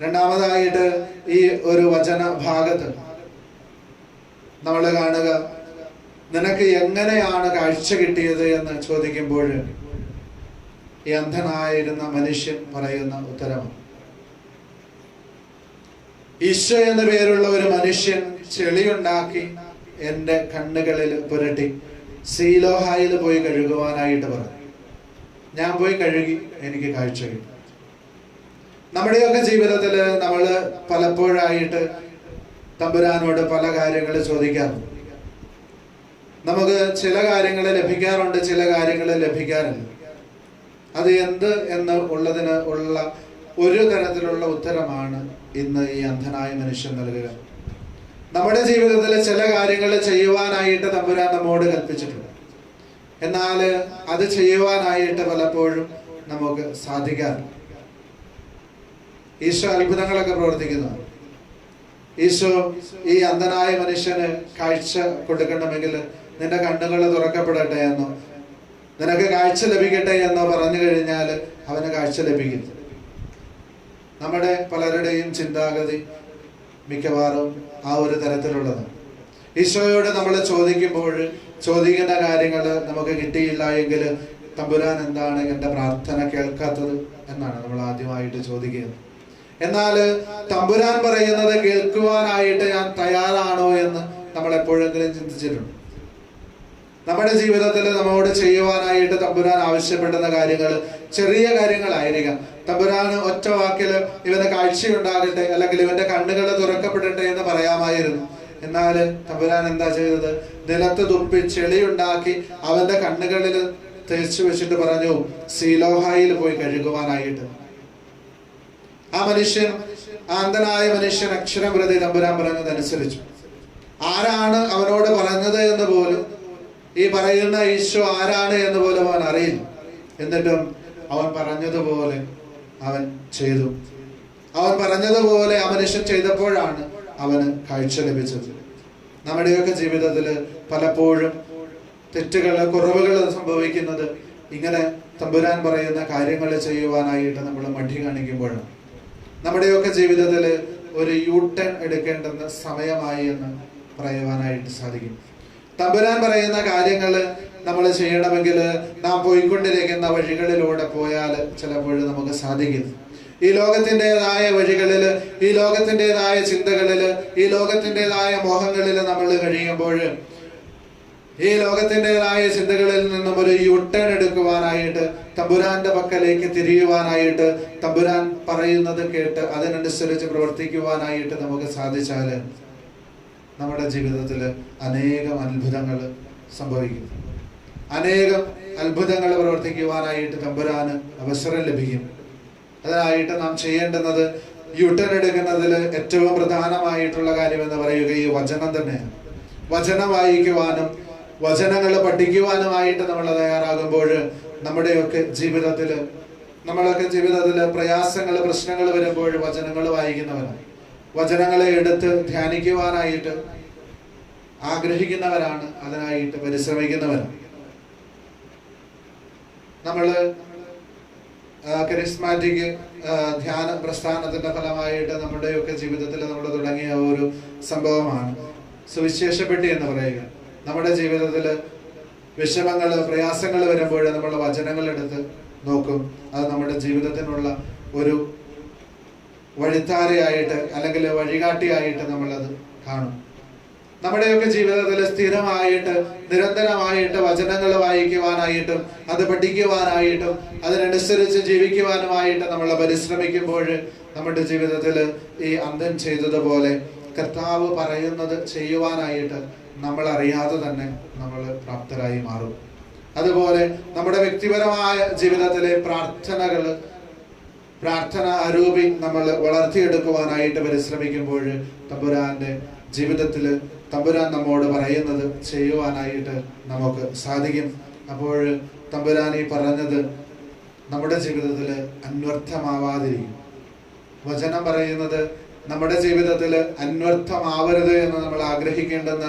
രണ്ടാമതായിട്ട് ഈ ഒരു വചന ഭാഗത്ത് നമ്മൾ കാണുക, നിനക്ക് എങ്ങനെയാണ് കാഴ്ച കിട്ടിയത് എന്ന് ചോദിക്കുമ്പോൾ ഈ അന്ധനായിരുന്ന മനുഷ്യൻ പറയുന്ന ഉത്തരമാണ്. ഈശോ എന്ന പേരുള്ള ഒരു മനുഷ്യൻ ചെളിയുണ്ടാക്കി എൻ്റെ കണ്ണുകളിൽ പുരട്ടി സീലോഹായിൽ പോയി കഴുകുവാനായിട്ട് പറഞ്ഞു. ഞാൻ പോയി കഴുകി, എനിക്ക് കാഴ്ച കിട്ടി. നമ്മുടെയൊക്കെ ജീവിതത്തിൽ നമ്മൾ പലപ്പോഴായിട്ട് തമ്പുരാനോട് പല കാര്യങ്ങൾ ചോദിക്കാറുണ്ട്. നമുക്ക് ചില കാര്യങ്ങൾ ലഭിക്കാറുണ്ട്, ചില കാര്യങ്ങൾ ലഭിക്കാറില്ല. അത് എന്ത് എന്ന് ഉള്ളതിന് ഉള്ള ഒരു തരത്തിലുള്ള ഉത്തരമാണ് ഇന്ന് ഈ അന്ധനായ മനുഷ്യൻ നൽകുക. നമ്മുടെ ജീവിതത്തിൽ ചില കാര്യങ്ങൾ ചെയ്യുവാനായിട്ട് തമ്പുരാൻ നമ്മോട് കൽപ്പിച്ചിട്ടുണ്ട്. എന്നാൽ അത് ചെയ്യുവാനായിട്ട് പലപ്പോഴും നമുക്ക് സാധിക്കാറില്ല. ഈശോ അത്ഭുതങ്ങളൊക്കെ പ്രവർത്തിക്കുന്നതാണ്. ഈശോ ഈ അന്ധനായ മനുഷ്യന് കാഴ്ച കൊടുക്കണമെങ്കിൽ നിന്റെ കണ്ണുകൾ തുറക്കപ്പെടട്ടെ എന്നോ നിനക്ക് കാഴ്ച ലഭിക്കട്ടെ എന്നോ പറഞ്ഞു കഴിഞ്ഞാൽ അവന് കാഴ്ച ലഭിക്കും. നമ്മുടെ പലരുടെയും ചിന്താഗതി മിക്കവാറും ആ ഒരു തരത്തിലുള്ളതാണ്. ഈശോയോട് നമ്മൾ ചോദിക്കുന്ന കാര്യങ്ങൾ നമുക്ക് കിട്ടിയില്ല എങ്കിൽ തമ്പുരാൻ എന്താണ് എൻ്റെ പ്രാർത്ഥന കേൾക്കാത്തത് എന്നാണ് നമ്മൾ ആദ്യമായിട്ട് ചോദിക്കുന്നത്. എന്നാൽ തമ്പുരാൻ പറയുന്നത് കേൾക്കുവാനായിട്ട് ഞാൻ തയ്യാറാണോ എന്ന് നമ്മൾ എപ്പോഴെങ്കിലും ചിന്തിച്ചിട്ടുണ്ട്? നമ്മുടെ ജീവിതത്തിൽ നമ്മോട് ചെയ്യുവാനായിട്ട് തമ്പുരാൻ ആവശ്യപ്പെടുന്ന കാര്യങ്ങൾ ചെറിയ കാര്യങ്ങളായിരിക്കാം. തമ്പുരാന് ഒറ്റ വാക്കിൽ ഇവന് കാഴ്ചയുണ്ടാകട്ടെ അല്ലെങ്കിൽ ഇവന്റെ കണ്ണുകൾ തുറക്കപ്പെടട്ടെ എന്ന് പറയാമായിരുന്നു. എന്നാൽ തമ്പുരാൻ എന്താ ചെയ്തത്? നിലത്ത് തുപ്പി ചെളിയുണ്ടാക്കി അവന്റെ കണ്ണുകളിൽ തേച്ചു വെച്ചിട്ട് പറഞ്ഞു സീലോഹായിൽ പോയി കഴുകുവാനായിട്ട്. ആ മനുഷ്യൻ, അന്ധനായ മനുഷ്യൻ അക്ഷരം പ്രതി തമ്പുരാൻ പറഞ്ഞതനുസരിച്ചു. ആരാണ് അവനോട് പറഞ്ഞത് എന്ന് പോലും, ഈ പറയുന്ന ഈശോ ആരാണ് എന്ന് പോലും അവൻ അറിയില്ല. എന്നിട്ടും അവൻ പറഞ്ഞതുപോലെ അവൻ ചെയ്തു. അവൻ പറഞ്ഞതുപോലെ ആ മനുഷ്യൻ ചെയ്തപ്പോഴാണ് അവന് കാഴ്ച ലഭിച്ചത്. നമ്മുടെയൊക്കെ ജീവിതത്തിൽ പലപ്പോഴും തെറ്റുകൾ, കുറവുകൾ സംഭവിക്കുന്നത് ഇങ്ങനെ തമ്പുരാൻ പറയുന്ന കാര്യങ്ങൾ ചെയ്യുവാനായിട്ട് നമ്മൾ മടി കാണിക്കുമ്പോഴാണ്. നമ്മുടെയൊക്കെ ജീവിതത്തിൽ ഒരു യൂട്ടേൺ എടുക്കേണ്ടുന്ന സമയമായി എന്ന് പറയുവാനായിട്ട് സാധിക്കും. തമ്പുരാൻ പറയുന്ന കാര്യങ്ങൾ നമ്മൾ ചെയ്യണമെങ്കിൽ നാം പോയിക്കൊണ്ടിരിക്കുന്ന വഴികളിലൂടെ പോയാൽ ചിലപ്പോൾ നമുക്ക് സാധിക്കും. ഈ ലോകത്തിൻ്റെതായ വഴികളിൽ, ഈ ലോകത്തിൻ്റെതായ ചിന്തകളിൽ, ഈ ലോകത്തിൻ്റെതായ മോഹങ്ങളിൽ നമ്മൾ കഴിയുമ്പോൾ ഈ ലോകത്തിൻ്റെതായ ചിന്തകളിൽ നിന്നും ഒരു യൂട്ടേൺ എടുക്കുവാനായിട്ട്, തമ്പുരാന്റെ പക്കലേക്ക് തിരിയുവാനായിട്ട്, തമ്പുരാൻ പറയുന്നത് കേട്ട് അതിനനുസരിച്ച് പ്രവർത്തിക്കുവാനായിട്ട് നമുക്ക് സാധിച്ചാൽ നമ്മുടെ ജീവിതത്തിൽ അനേകം അത്ഭുതങ്ങൾ സംഭവിക്കും. അനേകം അത്ഭുതങ്ങൾ പ്രവർത്തിക്കുവാനായിട്ട് തമ്പുരാന് അവസരം ലഭിക്കും. അതിനായിട്ട് നാം ചെയ്യേണ്ടുന്നത് യുട്ടൻ എടുക്കുന്നതിൽ ഏറ്റവും പ്രധാനമായിട്ടുള്ള കാര്യം എന്ന് പറയുക ഈ വചനം തന്നെയാണ്. വചനം വായിക്കുവാനും വചനങ്ങൾ പഠിക്കുവാനുമായിട്ട് നമ്മൾ തയ്യാറാകുമ്പോൾ നമ്മളൊക്കെ ജീവിതത്തിൽ പ്രയാസങ്ങൾ, പ്രശ്നങ്ങൾ വരുമ്പോൾ വചനങ്ങൾ വായിക്കുന്നവരാണ്. വചനങ്ങളെ എടുത്ത് ധ്യാനിക്കുവാനായിട്ട് ആഗ്രഹിക്കുന്നവരാണ്, അതിനായിട്ട് പരിശ്രമിക്കുന്നവരാണ്. നമ്മൾ കരിസ്മാറ്റിക് ധ്യാന പ്രസ്ഥാനത്തിന്റെ ഫലമായിട്ട് നമ്മുടെയൊക്കെ ജീവിതത്തിൽ നമ്മൾ തുടങ്ങിയ ഒരു സംഭവമാണ് സുവിശേഷപ്പെട്ടി എന്ന് പറയുക. നമ്മുടെ ജീവിതത്തിൽ വിഷമങ്ങൾ, പ്രയാസങ്ങൾ വരുമ്പോൾ നമ്മൾ വചനങ്ങൾ എടുത്ത് നോക്കും. അത് നമ്മുടെ ജീവിതത്തിനുള്ള ഒരു വഴിത്താരയായിട്ട് അല്ലെങ്കിൽ വഴികാട്ടിയായിട്ട് നമ്മളത് കാണും. നമ്മുടെയൊക്കെ ജീവിതത്തിൽ സ്ഥിരമായിട്ട് നിരന്തരമായിട്ട് വചനങ്ങൾ വായിക്കുവാനായിട്ടും അത് പഠിക്കുവാനായിട്ടും അതിനനുസരിച്ച് ജീവിക്കുവാനുമായിട്ട് നമ്മൾ പരിശ്രമിക്കുമ്പോൾ നമ്മുടെ ജീവിതത്തിൽ ഈ അന്തൻ ചെയ്തതുപോലെ കർത്താവ് പറയുന്നത് ചെയ്യുവാനായിട്ട് നമ്മൾ അറിയാതെ തന്നെ നമ്മൾ പ്രാപ്തരായി മാറും. അതുപോലെ നമ്മുടെ വ്യക്തിപരമായ ജീവിതത്തിലെ പ്രാർത്ഥന അരൂപി നമ്മൾ വളർത്തിയെടുക്കുവാനായിട്ട് പരിശ്രമിക്കുമ്പോൾ തമ്പുരാന്റെ ജീവിതത്തിൽ തമ്പുരാൻ നമ്മോട് പറയുന്നത് ചെയ്യുവാനായിട്ട് നമുക്ക് സാധിക്കും. അപ്പോൾ തമ്പുരാൻ ഈ പറഞ്ഞത് നമ്മുടെ ജീവിതത്തിൽ അന്വർത്ഥമാവാതിരിക്കും. വചനം പറയുന്നത് നമ്മുടെ ജീവിതത്തിൽ അന്വർത്ഥമാവരുത് എന്ന് നമ്മൾ ആഗ്രഹിക്കേണ്ടെന്ന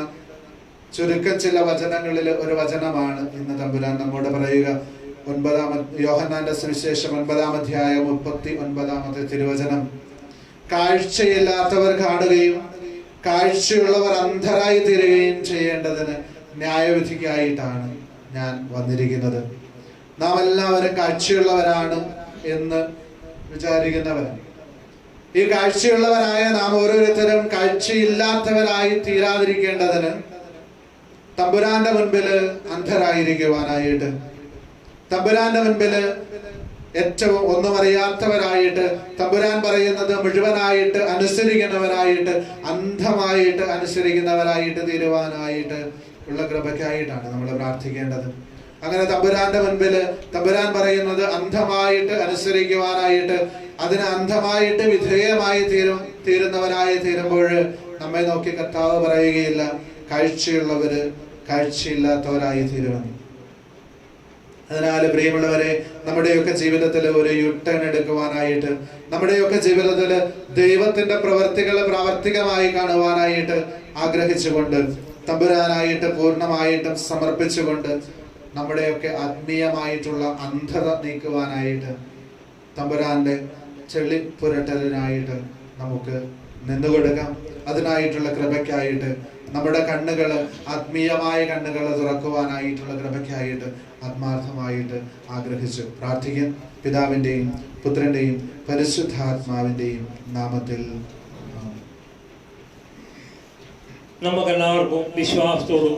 ചുരുക്കം ചില വചനങ്ങളിൽ ഒരു വചനമാണ് ഇന്ന് തമ്പുരാൻ നമ്മോട് പറയുക. യോഹന്നാന്റെ സുവിശേഷം 9-ാം അധ്യായം 39-ാമത്തെ തിരുവചനം. കാഴ്ചയില്ലാത്തവർ കാണുകയും കാഴ്ചയുള്ളവർ അന്ധരായി തീരുകയും ചെയ്യേണ്ടതിന് ന്യായവിധിക്കായിട്ടാണ് ഞാൻ വന്നിരിക്കുന്നത്. നാം എല്ലാവരും കാഴ്ചയുള്ളവരാണ് എന്ന് വിചാരിക്കുന്നവരാണ്. ഈ കാഴ്ചയുള്ളവരായ നാം ഓരോരുത്തരും കാഴ്ചയില്ലാത്തവരായി തീരാതിരിക്കേണ്ടതിന് തമ്പുരാന്റെ മുൻപിൽ അന്ധരായിരിക്കുവാനായിട്ട്, തമ്പുരാന്റെ മുൻപിൽ ഏറ്റവും ഒന്നും അറിയാത്തവരായിട്ട്, തമ്പുരാൻ പറയുന്നത് മുഴുവനായിട്ട് അനുസരിക്കുന്നവരായിട്ട്, അന്ധമായിട്ട് അനുസരിക്കുന്നവരായിട്ട് തീരുവാനായിട്ട് ഉള്ള കൃപയ്ക്കായിട്ടാണ് നമ്മൾ പ്രാർത്ഥിക്കേണ്ടത്. അങ്ങനെ തമ്പുരാന്റെ മുൻപിൽ തമ്പുരാൻ പറയുന്നത് അന്ധമായിട്ട് അനുസരിക്കുവാനായിട്ട്, അതിന് അന്ധമായിട്ട് വിധേയമായി തീരുന്നവരായി തീരുമ്പോൾ നമ്മെ നോക്കി കർത്താവ് പറയുകയില്ല കാഴ്ചയുള്ളവര് കാഴ്ചയില്ലാത്തവരായി തീരുമെന്ന്. അതിനാൽ പ്രിയമുള്ളവരെ, നമ്മുടെയൊക്കെ ജീവിതത്തിൽ ഒരു യുട്ടേൺ എടുക്കുവാനായിട്ട്, നമ്മുടെയൊക്കെ ജീവിതത്തിൽ ദൈവത്തിന്റെ പ്രവർത്തികൾ പ്രാവർത്തികമായി കാണുവാനായിട്ട് ആഗ്രഹിച്ചുകൊണ്ട്, തമ്പുരാനായിട്ട് പൂർണ്ണമായിട്ടും സമർപ്പിച്ചുകൊണ്ട് നമ്മുടെയൊക്കെ ആത്മീയമായിട്ടുള്ള അന്ധത നീക്കുവാനായിട്ട് തമ്പുരാന്റെ ചെളി പുരട്ടലിനായിട്ട് നമുക്ക് നിന്നുകൊടുക്കാം. അതിനായിട്ടുള്ള കൃപയ്ക്കായിട്ട് നമ്മുടെ കണ്ണുകൾ, ആത്മീയമായ കണ്ണുകൾ തുറക്കുവാനായിട്ടുള്ള കൃപയ്ക്കായിട്ട് ആത്മാർത്ഥമായിട്ട് ആഗ്രഹിച്ചു പ്രാർത്ഥിക്കാം. പിതാവിൻ്റെയും പുത്രന്റെയും പരിശുദ്ധാത്മാവിൻ്റെയും നാമത്തിൽ. നമുക്കെല്ലാവർക്കും വിശ്വാസത്തോടും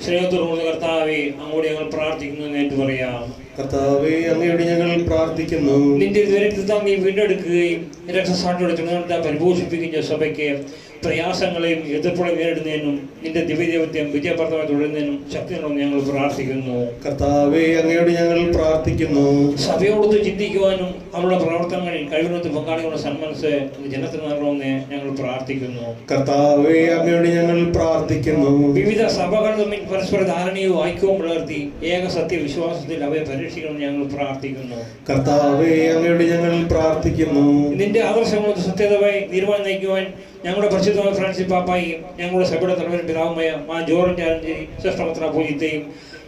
സ്നേഹത്തോടും കർത്താവെ അങ്ങോട്ട് ഞങ്ങൾ പ്രാർത്ഥിക്കുന്നു എന്ന് പറയാം. കർത്താവേ, അങ്ങയോട് ഞങ്ങൾ പ്രാർത്ഥിക്കുന്നു. നിന്റെ ദുരിതം നീ വീണ്ടെടുക്കുകയും രക്ഷസാക്ഷിയോടെ ചുമതല പരിപോഷിപ്പിക്കുന്ന സഭയ്ക്ക് പ്രയാസങ്ങളെയും എതിർപ്പുകളെയും നേരിടുന്നതിനും നിന്റെ ദിവ്യദൈവത്തെയും വിജയപ്രദമായി തുടരുന്നതിനും ശക്തികളൊന്നും ഞങ്ങൾ പ്രാർത്ഥിക്കുന്നു. കർത്താവേ, അങ്ങയോട് ഞങ്ങൾ പ്രാർത്ഥിക്കുന്നു. സഭയോടൊത്ത് ചിന്തിക്കുവാനും അവരുടെ പ്രവർത്തനങ്ങളിൽ കഴിവിനൊത്ത് പങ്കാളികളുടെ സന്മനസ് ജനത്തിന് നൽകണമെന്ന് ഞങ്ങൾ പ്രാർത്ഥിക്കുന്നു. കർത്താവേ, അങ്ങയോട് ഞങ്ങൾ പ്രാർത്ഥിക്കുന്നു. വിവിധ സഭകൾ തമ്മിൽ പരസ്പര ധാരണയും ഐക്യവും വളർത്തി ഏക സത്യ വിശ്വാസത്തിൽ അവയെ പരീക്ഷിക്കണമെന്ന് ഞങ്ങൾ പ്രാർത്ഥിക്കുന്നു. കർത്താവേ, അങ്ങയോട് ഞങ്ങൾ പ്രാർത്ഥിക്കുന്നു. നിന്റെ ആദർശങ്ങളോട് സത്യതമായി തീരുമാനം നയിക്കുവാൻ ഞങ്ങളുടെ പരിശുദ്ധമായ ഫ്രാൻസിസ് പാപ്പായും ഞങ്ങളുടെ സഭയുടെ തലവനും പിതാവുമായ മാ ജോർജ് ആലഞ്ചേരി ശ്രേഷ്ഠ മെത്രാപ്പോലീത്തയും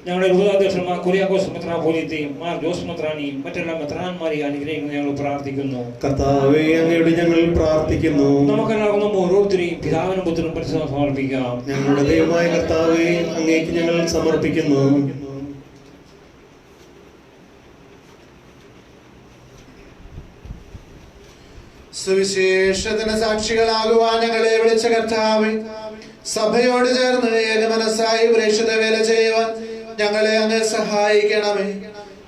ഞങ്ങളുടെ രൂപതാധ്യക്ഷൻ മാർ കുര്യാക്കോസ് മെത്രാപ്പോലീത്തയും മാർ ജോസ് മെത്രാനിയും മറ്റെല്ലാ മെത്രാന്മാരെയും അനുഗ്രഹിക്കുന്നു ഞങ്ങൾ പ്രാർത്ഥിക്കുന്നു. കർത്താവേ, അങ്ങയോട് ഞങ്ങൾ പ്രാർത്ഥിക്കുന്നു. നമുക്കെല്ലാവർക്കും ഓരോരുത്തരെയും പിതാവിനും പുത്രനും പരിശുദ്ധം സമർപ്പിക്കാം. ഞങ്ങളുടെ ദൈവമായ കർത്താവേ, അങ്ങേക്ക് ഞങ്ങൾ സമർപ്പിക്കുന്നു. സുവിശേഷത്തിന് സാക്ഷികളാകുവാൻ ഞങ്ങളെ വിളിച്ച കർത്താവേ, സഭയോട് ചേർന്ന് ഏകമനസ്സായി പ്രേക്ഷിത വേല ചെയ്യുവാൻ ഞങ്ങളെ അങ്ങ് സഹായിക്കണമേ.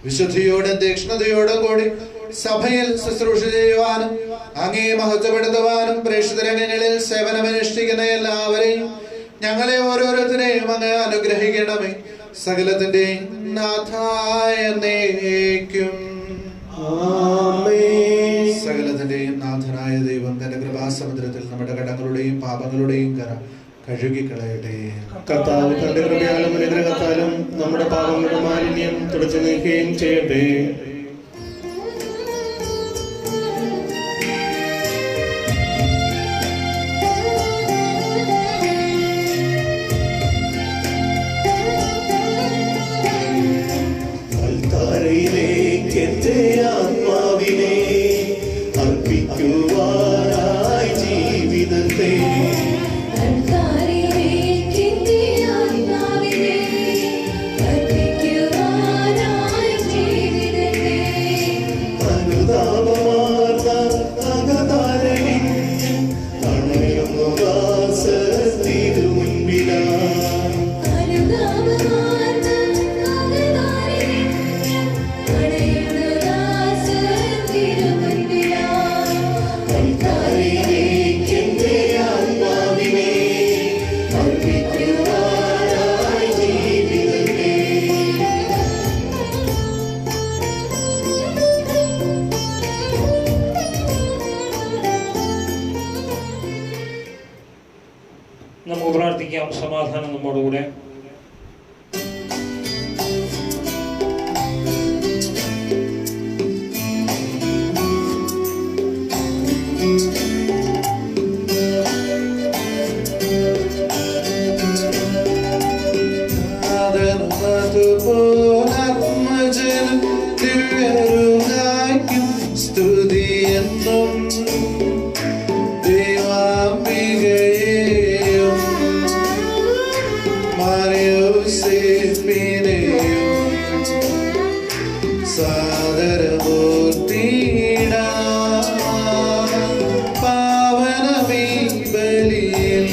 വിശുദ്ധിയോടും തീക്ഷ്ണതയോടും കൂടി സഭയിൽ ശുശ്രൂഷ ചെയ്യുവാനും അങ്ങേ മഹത്വപ്പെടുത്തുവാനും പ്രേക്ഷിത രംഗങ്ങളിൽ സേവനമനുഷ്ഠിക്കുന്ന എല്ലാവരെയും ഞങ്ങളെ ഓരോരുത്തരെയും അങ്ങ് അനുഗ്രഹിക്കണമേ. സകലത്തിന്റെ നാഥായ എന്നേക്കും. സകലത്തിന്റെയും നാഥനായ ദൈവം തന്റെ കൃപാസമുദ്രത്തിൽ നമ്മുടെ കടങ്ങളുടെയും പാപങ്ങളുടെയും കര കഴുകിക്കളയട്ടെ. കർത്താവ് തന്റെ കൃപയാലും അനുഗ്രഹത്താലും നമ്മുടെ പാപങ്ങളുടെ മാലിന്യം തുടച്ചു നീക്കുകയും ചെയ്യട്ടെ. ആത്മാവിനെ അർപ്പിക്കുവാനായി ജീവിതത്തെ അനുതാപമാർന്ന അകതാരണിൽ അണയുന്നു ദാസത്തിരുമുൻപിലാ. നമുക്ക് പ്രാർത്ഥിക്കാം. സമാധാനം നമ്മോടുകൂടെ. സ്തുതിയെന്നും ദൈവാംബികയെയും മറിയൂസേപ്പിനെയും സാദരമൂർത്തിയിടാം പാവനമീ ബലിയിൽ.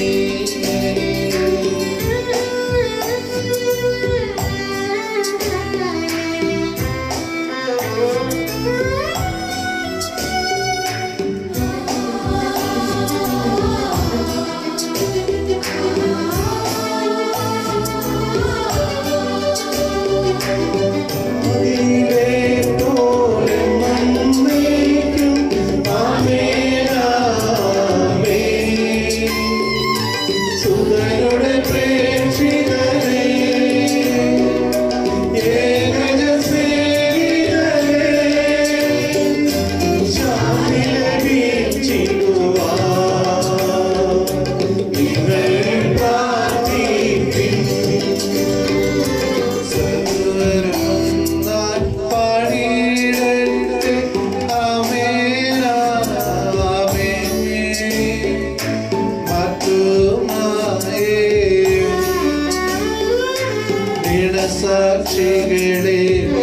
സാക്ഷികളെയും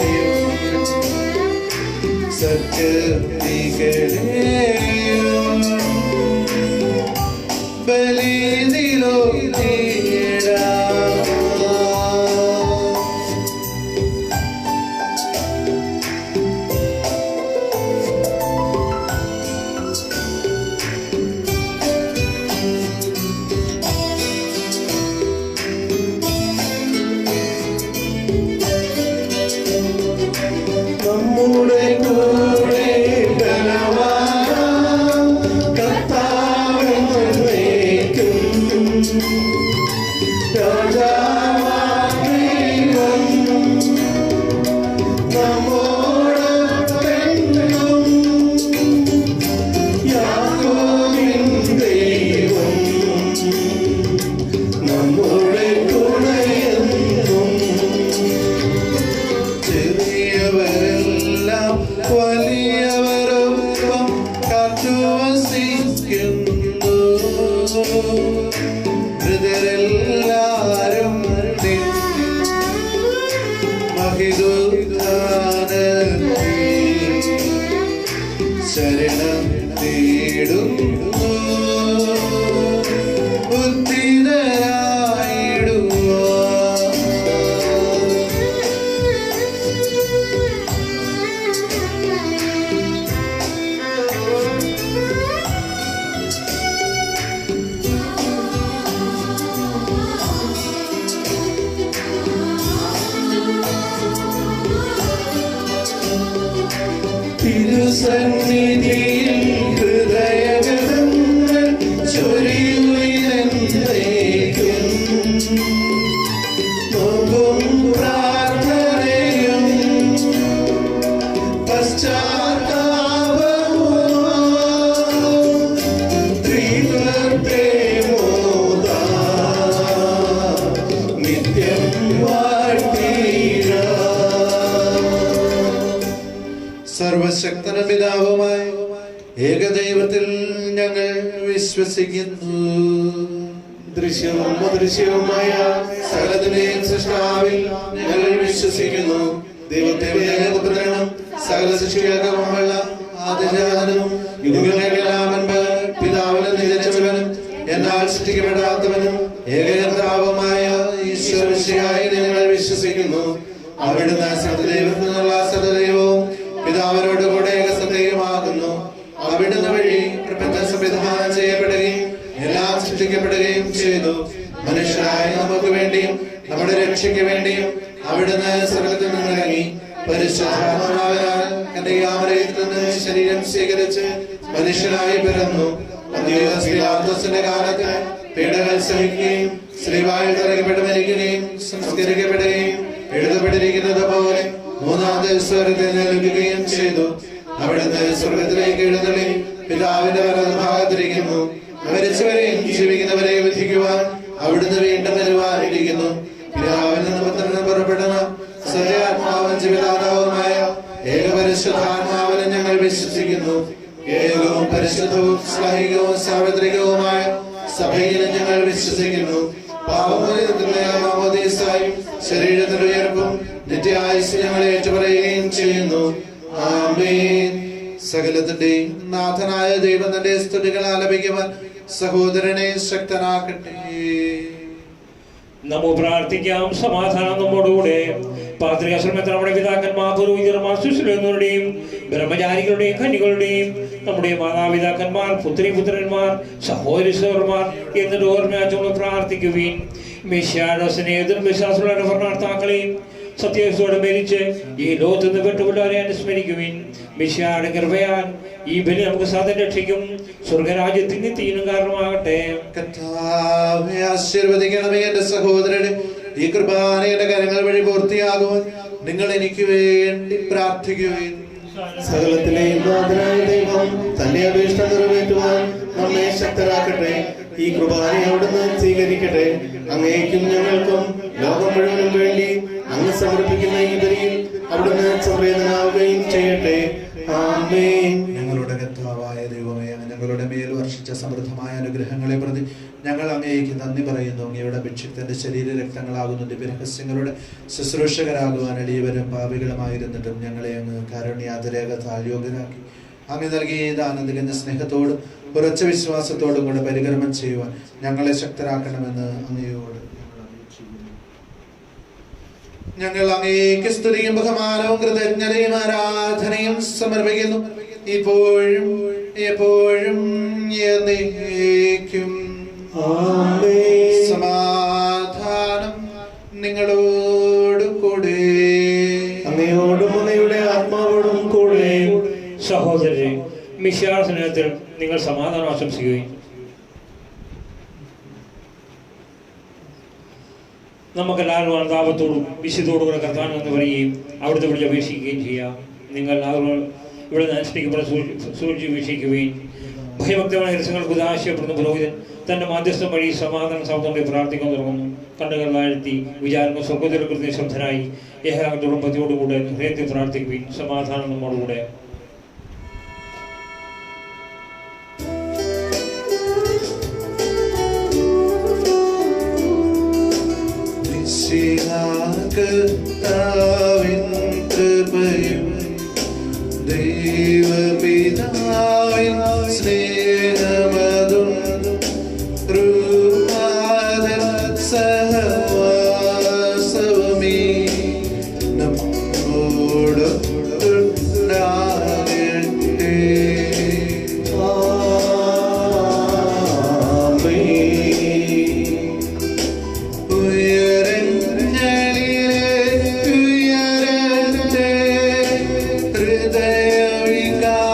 സത്യത്തികളെയും ബലിയിലോ നമ്മുടെ കൂടെ ബലവാനാം കർത്താവെന്നേക്കും രാജാവാം ദൈവം നമ്മോടൊപ്പം യാക്കോബിൻ ദൈവം നമ്മുടെ തുണയെന്നും ചെറിയവരെല്ലാം വലിയവരൊപ്പം കാത്തുവസിക്കുന്നു. ഹൃദയരെല്ലാരും തിരുസന്നിധിയിൽ ഹൃദയഗതങ്ങൾ ചൊരിയുന്നേക്കും നോമ്പും പ്രാർത്ഥനയും പശ്ചാത്താപവും നിത്യം സർവശക്തന പിതാവുമായ ഏകദൈവത്തിൽ ഞങ്ങൾ വിശ്വസിക്കുന്നു. ദൃശ്യവും അദൃശ്യവുമായ സകലത്തിന്റെയും സൃഷ്ടാവിൽ ഞങ്ങൾ വിശ്വസിക്കുന്നു. ദൈവത്തിന്റെ ഏകപുത്രനും സകല സൃഷ്ടികൾക്കുമുള്ള ആദിജാതനും യുഗങ്ങളെല്ലാം മുൻപ് പിതാവിനെ നിജച്ചവനും എന്നാൽ സൃഷ്ടിക്കപ്പെടാത്തവനും ഏകകർത്താവുമായ ഈശ്വരശിയായി ഞങ്ങൾ വിശ്വസിക്കുന്നു. അവിടുന്ന് സത്യദൈവത്തിൽ നിന്നുള്ള സത്യദൈവവും പിതാവിനോട് കൂടെ ഏകസത്യമാകുന്നു. അവിടുന്ന് വഴി പ്രപഞ്ചം സംവിധാനം ചെയ്യപ്പെടുകയും എല്ലാം സൃഷ്ടിക്കപ്പെടുകയും ചെയ്തു. മനുഷ്യരായ നമുക്ക് വേണ്ടിയും നമ്മുടെ രക്ഷയ്ക്ക് വേണ്ടിയും അവിടുന്ന് സ്വർഗ്ഗത്തിൽ നിന്നിറങ്ങി പരിശുദ്ധാത്മാവിനാൽ കന്യകാമറിയത്തിൽ നിന്ന് ശരീരം സ്വീകരിച്ച് മനുഷ്യനായി പിറന്നു. പന്തിയോസിന്റെ കാലത്ത് പീഡകൾ സഹിക്കുകയും ശ്രീവായിൽ തറയ്ക്കപ്പെട്ട് മരിക്കുകയും സംസ്കരിക്കപ്പെടുകയും എഴുതപ്പെട്ടിരിക്കുന്നത് പോലെ മൂന്നാം ദിവസം എഴുന്നേൽക്കുകയും ചെയ്തു. അവിടുന്ന് സ്വർഗത്തിലേക്ക് എഴുന്നള്ളി പിതാവിന്റെ വലതുഭാഗത്തിരിക്കുന്നു. മരിച്ചവരെയും ജീവിക്കുന്നവരെയും വിധിക്കുവാൻ അവിടുന്ന് വീണ്ടും വരുവാനിരിക്കുന്നു. പിതാവിൽ നിന്ന് പുത്രന് പുറപ്പെടുന്ന സത്യാത്മാവും ജീവിതാതാവുമായ ഏകപരിശുദ്ധാത്മാവിനെ ഞങ്ങൾ വിശ്വസിക്കുന്നു. ഏകവും പരിശുദ്ധവും ശ്ലൈഹികവും സാർവത്രികവുമായ സഭയിലും ഞങ്ങൾ വിശ്വസിക്കുന്നു. പാപമോചനത്തിന്റെയും ശരീരത്തിന്റെ ഉയർപ്പും നിത്യായുസ് ഞങ്ങൾ ഏറ്റുപറയുകയും ചെയ്യുന്നു. ആമേൻ. സകലത്തിന്റെയും നാഥനായ ദൈവം തന്റെ സ്തുതികൾ ആലപിക്കുവാൻ സഹോദരനെ ശക്തനാക്കട്ടെ. നമുക്ക് പ്രാർത്ഥിക്കാം. സമാധാനം നമ്മോടുകൂടെ. പാത്രികാശ്രമത്തിൽ നമ്മുടെ പിതാക്കന്മാർ, പുരോഹിതന്മാർ, ശുശ്രൂഷകരുടെയും ബ്രഹ്മചാരികളുടെയും കന്യകളുടെയും നമ്മുടെ മാതാപിതാക്കന്മാർ, പുത്രിപുത്രന്മാർ, സഹോദരി സഹോദരന്മാർ എന്നിട്ട് ഓർമ്മയാച്ചോളം പ്രാർത്ഥിക്കുവീൻ. മിശിഹായുടെ സ്നേഹത്തിലും വിശ്വാസമുള്ള ഭരണകർത്താക്കളെയും സത്യത്തോടെ മരിച്ച് ഈ ലോകത്ത് നിന്ന് പെട്ടുപിള്ളവരെ അനുസ്മരിക്കുവിൻ. മിശിഹായുടെ കൃപയാൽ ഈ ബലി നമുക്ക് സാധനം രക്ഷിക്കും. സ്വർഗരാജ്യത്തിന് തീനും കാരണമാകട്ടെ. കർത്താവേ, ആശീർവദിക്കണമേ എന്റെ സഹോദരനെ. ഈ കൃപാനയുടെ കരങ്ങൾ വഴി പൂർത്തിയാകുവാൻ നിങ്ങൾ എനിക്ക് വേണ്ടി പ്രാർത്ഥിക്കുവിൻ. സകലത്തിലെയും നാഥനായ ദൈവം തന്റെ അപേക്ഷ നിറവേറ്റുവാൻ നമ്മെ ശക്തരാക്കട്ടെ. ഈ കുർബാന അവിടുന്ന് സ്വീകരിക്കട്ടെ. അങ്ങേക്കും ഞങ്ങൾക്കും ലോകം മുഴുവനും വേണ്ടി അങ്ങ് സമർപ്പിക്കുന്ന ഈ ബലിയിൽ അവിടുന്ന് സംവേദനാവുകയും ചെയ്യട്ടെ. ആമേൻ. ഞങ്ങളുടെ കർത്താവായ ദൈവമേ, ഞങ്ങളുടെ മേൽ വർഷിച്ച സമൃദ്ധമായ അനുഗ്രഹങ്ങളെ പ്രതി ഞങ്ങൾ അങ്ങേക്ക് നന്ദി പറയുന്നു. അങ്ങയുടെ അഭിഷിക്തന്റെ ശരീര രക്തങ്ങളാകുന്ന ദിവ്യരഹസ്യങ്ങളുടെ ശുശ്രൂഷകരാകുവാൻ എളിയവരും പാപികളുമായിരുന്നിട്ടും ഞങ്ങളെ അങ്ങ് കാരുണ്യാതിരേകത്താൽ യോഗ്യരാക്കി. അങ്ങ് നൽകിയ ദാനം തികഞ്ഞ സ്നേഹത്തോടും ഉറച്ച വിശ്വാസത്തോടും കൂടെ പരികർമ്മം ചെയ്യുവാൻ ഞങ്ങളെ ശക്തരാക്കണമെന്ന് അങ്ങയോട് ഞങ്ങൾ അങ്ങേക്ക് സ്തുതിയും ബഹുമാനവും കൃതജ്ഞതയും ആരാധനയും സമർപ്പിക്കുന്നു. ഇപ്പോഴും എപ്പോഴും എന്നേക്കും. സമാധാനം നിങ്ങളോട് കൂടെ. അങ്ങയോടും അങ്ങയുടെ ആത്മാവോടും കൂടെ. സഹോദരരെ, മിശിഹായുടെ സ്നേഹത്തിൽ നിങ്ങൾ സമാധാനം ആശംസിക്കുകയും നമുക്കെല്ലാവരും അനുതാപത്തോടും വിശുദ്ധത്തോടും കൂടെ കർത്താവിനെ എന്ന് പറയുകയും അവിടുത്തെ വിളിച്ച് അപേക്ഷിക്കുകയും ചെയ്യാം. നിങ്ങൾ ഇവിടെ നിന്ന് അനുഷ്ഠിക്കപ്പെടുന്ന സൂക്ഷിച്ച് വീക്ഷിക്കുകയും ഭയഭക്തമായ രസങ്ങൾക്ക് ഉദാശയപ്പെടുന്ന പുരോഹിതൻ തന്റെ മാധ്യസ്ഥം വഴി സമാധാന സൗന്ദര്യം പ്രാർത്ഥിക്കാൻ തുടങ്ങുന്നു. കണ്ണുകൾ താഴ്ത്തി വിചാരങ്ങൾ സ്വർഗത്തിലെ ശ്രദ്ധനായി ഏകാഗ്രതയോടും പതിയോടുകൂടെ ഹൃദയത്തിൽ പ്രാർത്ഥിക്കുകയും സമാധാനം നമ്മോടുകൂടെ. കർത്താവിൻ കൃപയും ദൈവപിതാവിൻ സ്നേഹമതും സഹവാസവുമീ നമ്മോടുണ്ടാകട്ടെ. ഉയരങ്ങളിലെ ഉയരട്ടെ ഹൃദയ വികാര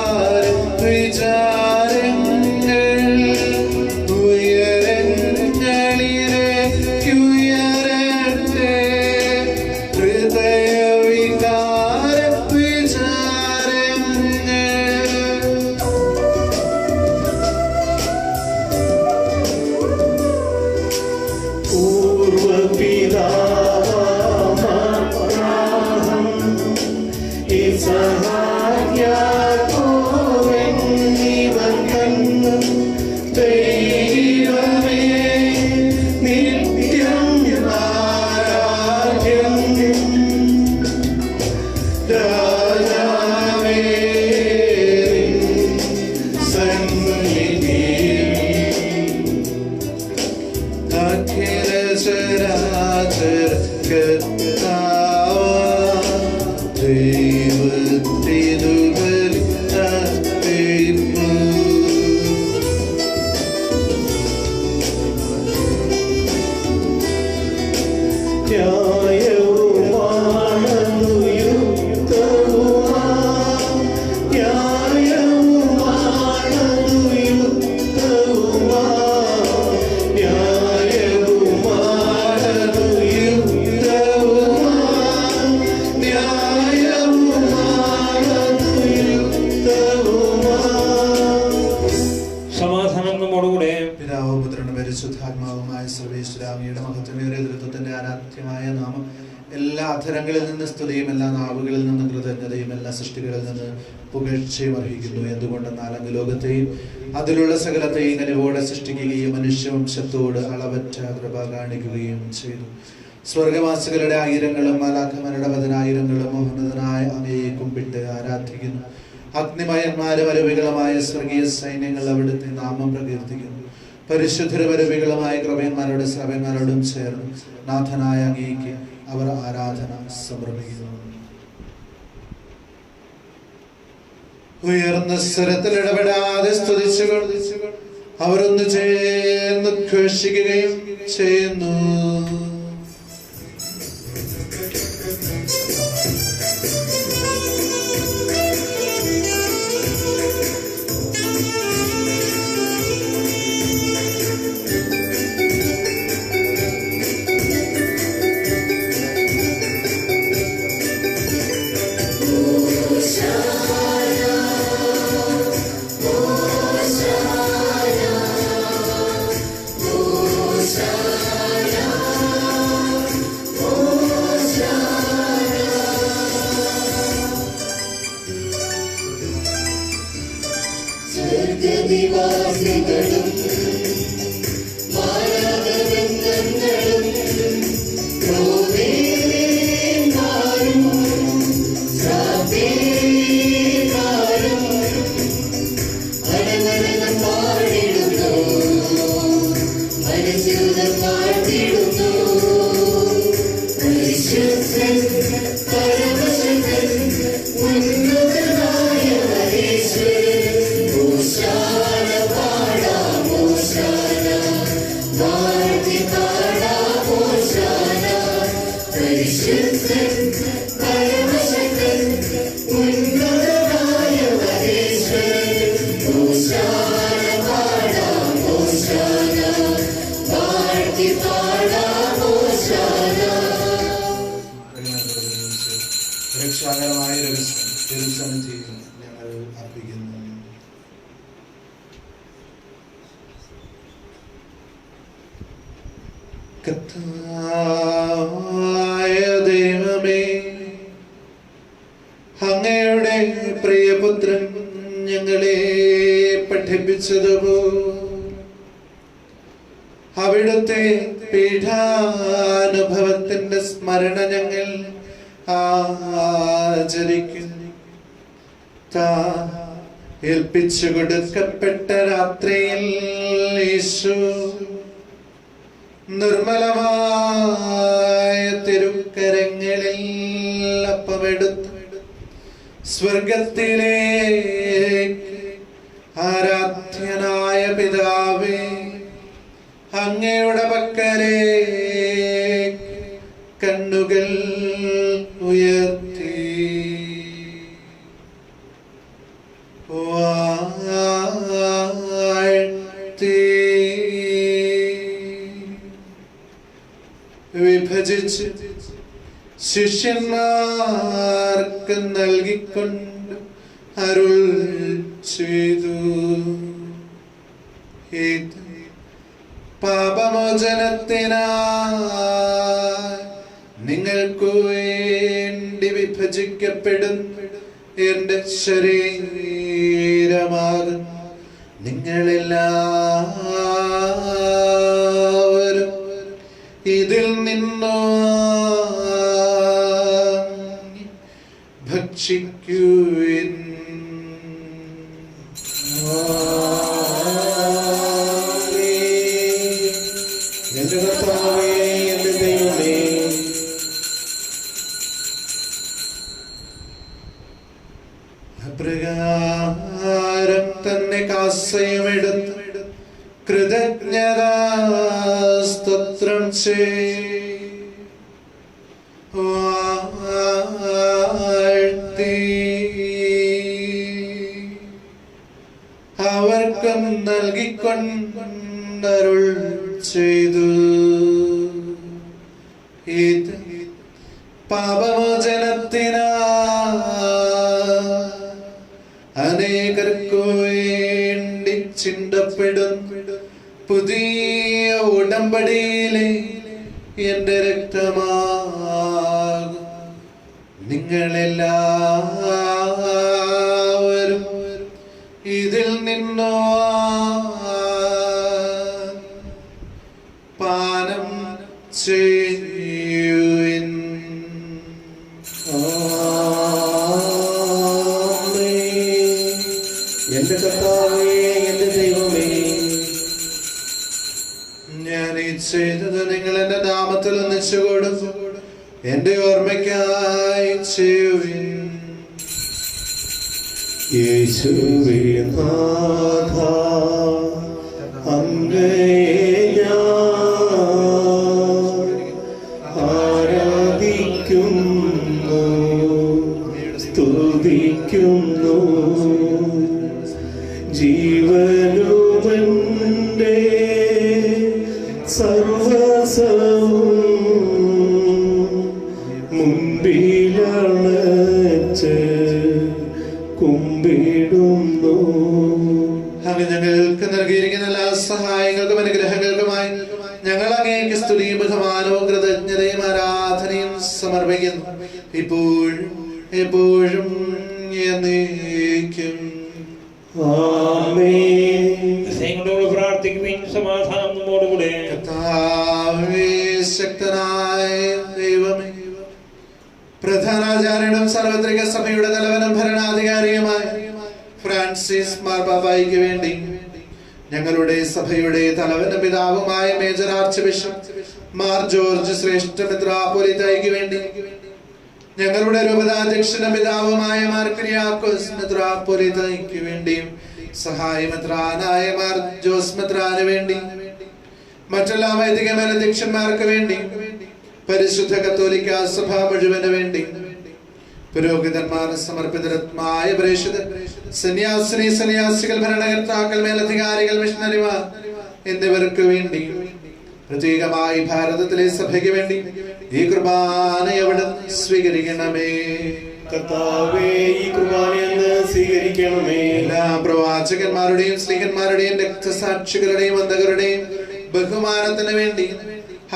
എല്ലാ അധരങ്ങളിൽ നിന്ന് സ്തുതിയും എല്ലാ നാവുകളിൽ നിന്ന് കൃതജ്ഞതയും എല്ലാ സൃഷ്ടികളിൽ നിന്ന് പുകഴ്ചയും അർഹിക്കുന്നു. എന്തുകൊണ്ടെന്നാൽ അങ്ങ് ലോകത്തെയും അതിലുള്ള സകലത്തെയും കനിവോടെ സൃഷ്ടിക്കുകയും മനുഷ്യവംശത്തോട് അളവറ്റ കൃപ കാണിക്കുകയും ചെയ്തു. സ്വർഗവാസികളുടെ ആയിരങ്ങളും മാലാഖമാരുടെ 10,000ങ്ങളും മോഹനതനായ അങ്ങയെ കുമ്പിട്ട് ആരാധിക്കുന്നു. അഗ്നിമയന്മാരും അരുവികളുമായ സ്വർഗീയ സൈന്യങ്ങൾ അവിടുത്തെ നാമം പ്രകീർത്തിക്കുന്നു. പരിശുദ്ധരവരവികളുമായ കൃപയന്മാരോട് ശ്രവന്മാരോടും ചേർന്ന് നാഥനായ അങ്ങേക്ക് അവർ ആരാധന സമർപ്പിക്കുന്നു. ഉയർന്ന സ്വരത്തിൽ ഇടപെടാതെ സ്തുതിച്ചുകൊണ്ട് അവരൊന്ന് ചേർന്ന് ഘോഷിക്കുകയും ചെയ്യുന്നു. ദൈവമേ, അങ്ങയുടെ പ്രിയപുത്രൻ ഞങ്ങളെ പഠിപ്പിച്ചതുപോലെ അവിടുത്തെ പീഠാനുഭവത്തിന്റെ സ്മരണ ഞങ്ങൾ ആചരിക്കുന്നു. ഏൽപ്പിച്ചു കൊടുക്കപ്പെട്ട രാത്രിയിൽ യേശു നിർമ്മലമായ തിരുക്കരങ്ങളിൽ അപ്പമെടുത്തു സ്വർഗത്തിലേക്ക് ആരാധ്യനായ പിതാവേ, അങ്ങയുടെ പക്കലെ കണ്ണുകൾ ഉയർത്തി വിഭജിച്ച് ശിഷ്യന്മാർക്ക് നൽകിക്കൊണ്ട് അരുൾ ചെയ്തു. ഇത് പാപമോചനത്തിനായി നിങ്ങൾക്ക് വേണ്ടി വിഭജിക്കപ്പെടുന്ന എന്റെ ശരീരമാകും. നിങ്ങളെല്ലാവരും ഇതിൽ നിന്നു ഭക്ഷിക്കുവിൻ. എന്റെ കർത്താവേ, എന്റെ ദൈവമേ, വാഴ്ത്തി അവർക്കും നൽകിക്കൊണ്ടരുൾ ചെയ്തു. ഇത് പാപമോചനത്തിനാ അനേകർക്കു വേണ്ടി ചിന്തപ്പെടും പുതിയ ഉടമ്പടിയിലെ എന്റെ രക്തമാകും. നിങ്ങളെല്ലാവരും ഇതിൽ നിന്നോ പാനം ചെയ്യുവിൻ. എന്റെ കർത്താവേ, എന്റെ ദൈവമേ, ഞാൻ ഈ ചെയ്തത് നിങ്ങൾ എന്റെ നാമത്തിൽ ഒന്നിച്ചു കൊടുക്കും, എന്റെ ഓർമ്മയ്ക്കായി ചെയ്യുവിൻ. യേശുവേ നാഥ, അങ്ങയെ ഞാൻ ആരാധിക്കുന്നു, സ്തുതിക്കുന്നു. ജീവനുവന്റെ സർവസവും മുൻപിലണച്ച് കുമ്പിടുന്നു. അങ്ങ് ഞങ്ങൾക്ക് നൽകിയിരിക്കുന്ന എല്ലാ സഹായങ്ങൾക്കും അനുഗ്രഹങ്ങൾക്കുമായി ഞങ്ങൾ അങ്ങേക്ക് സ്തുതിയും ബഹുമാനവും കൃതജ്ഞതയും ആരാധനയും സമർപ്പിക്കുന്നു, ഇപ്പോഴും എപ്പോഴും എന്നേക്കും. പ്രാർത്ഥിക്കുവിൻ, സമാധാനം നമ്മോടുകൂടെ. കർത്താവേ, ശക്തനായ ദൈവമേ, പ്രധാനാചാര്യനും സാർവത്രിക സഭയുടെ തലവനും ഭരണാധികാരിയുമായ ഫ്രാൻസിസ് മാർപ്പാപ്പായ്ക്ക് വേണ്ടി ഞങ്ങളുടെ സഭയുടെ തലവനും പിതാവുമായ major arch bishop Mar George ശ്രേഷ്ഠ മെത്രാപ്പൊലീത്തായ്ക്ക് വേണ്ടി ഞങ്ങളുടെ രൂപതാധ്യക്ഷനും പിതാവുമായ മാർ കുര്യാക്കോസ് മെത്രാപ്പൊലീത്തായ്ക്ക് വേണ്ടിയും സഹായ മെത്രാനായ മാർ ജോസ് മെത്രാന് വേണ്ടി മറ്റെല്ലാ വൈദിക മേലധ്യക്ഷന്മാർക്ക് വേണ്ടി പരിശുദ്ധ കത്തോലിക്ക സഭ മുഴുവന് വേണ്ടി പുരോഹിതന്മാർ, സമർപ്പിതരത്മായ പ്രേക്ഷിതർ, സന്യാസിനി സന്യാസികൾ, ഭരണകർത്താക്കൾ, മേലധികാരികൾ, മിഷണറിമാർ എന്നിവർക്ക് വേണ്ടി പ്രത്യേകമായി ഭാരതത്തിലെ സഭയ്ക്ക് വേണ്ടി ഈ കുർബാന എവിടെ സ്വീകരിക്കണമേ. കർത്താവേ, ഈ കുർബാനയെന്ന് സ്വീകരിക്കണമേ. എല്ലാ പ്രവാചകന്മാരുടെയും സ്ലീഹന്മാരുടെയും രക്തസാക്ഷികളുടെയും വന്ദകരുടെയും ബഹുമാനത്തിന് വേണ്ടി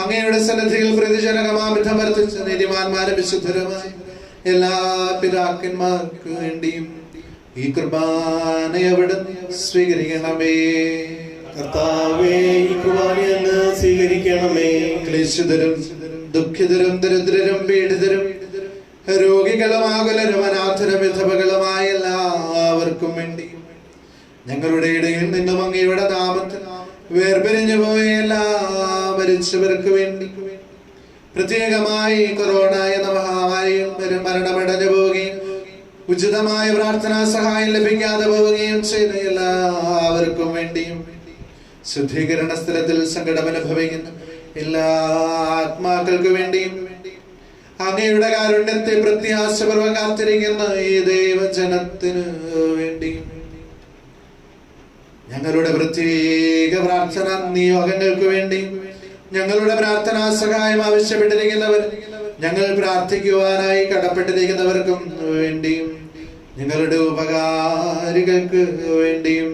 അങ്ങയുടെ സന്നിധിയിൽ പ്രതിജനകമാമിധം വർദ്ധിച്ച നീതിമാന്മാരും വിശുദ്ധരുമായ എല്ലാ പിതാക്കന്മാർക്ക് വേണ്ടിയും ഈ കുർബാന എവിടെ സ്വീകരിക്കണമേ. കർത്താവേ, ഈ കുർബാനയെന്ന് സ്വീകരിക്കണമേ. ക്ലേശിതരും ദുഃഖിതരും ദരിദ്രരും പീഡിതരും രോഗികളും ആകുലരും അനാഥരും വിധവകളുമായ എല്ലാവർക്കും വേണ്ടി ഞങ്ങളുടെ ഇടയിൽ നിന്നും അങ്ങയുടെ നാമത്തിൽ വേർപിരിഞ്ഞു പോയ എല്ലാ മരിച്ചവർക്ക് വേണ്ടി പ്രത്യേകമായി കൊറോണ എന്ന മഹാമാരിയിൽ മരണമടഞ്ഞു പോവുകയും ഉചിതമായ പ്രാർത്ഥനാ സഹായം ലഭിക്കാതെ പോവുകയും ചെയ്ത എല്ലാവർക്കും വേണ്ടിയും ശുദ്ധീകരണ സ്ഥലത്തിൽ സങ്കടം അനുഭവിക്കുന്ന എല്ലാ ആത്മാക്കൾക്ക് വേണ്ടിയും അങ്ങയുടെ കാരുണ്യത്തെ പ്രത്യാശപൂർവ്വം കാത്തിരിക്കുന്ന ഈ ദൈവജനത്തിന് വേണ്ടിയും ഞങ്ങളുടെ പ്രത്യേക പ്രാർത്ഥന നിയോഗങ്ങൾക്ക് വേണ്ടിയും ഞങ്ങളുടെ പ്രാർത്ഥനാ സഹായം ആവശ്യപ്പെട്ടിരിക്കുന്നവർ, ഞങ്ങൾ പ്രാർത്ഥിക്കുവാനായി കടപ്പെട്ടിരിക്കുന്നവർക്കും വേണ്ടിയും ഞങ്ങളുടെ ഉപകാരികൾക്ക് വേണ്ടിയും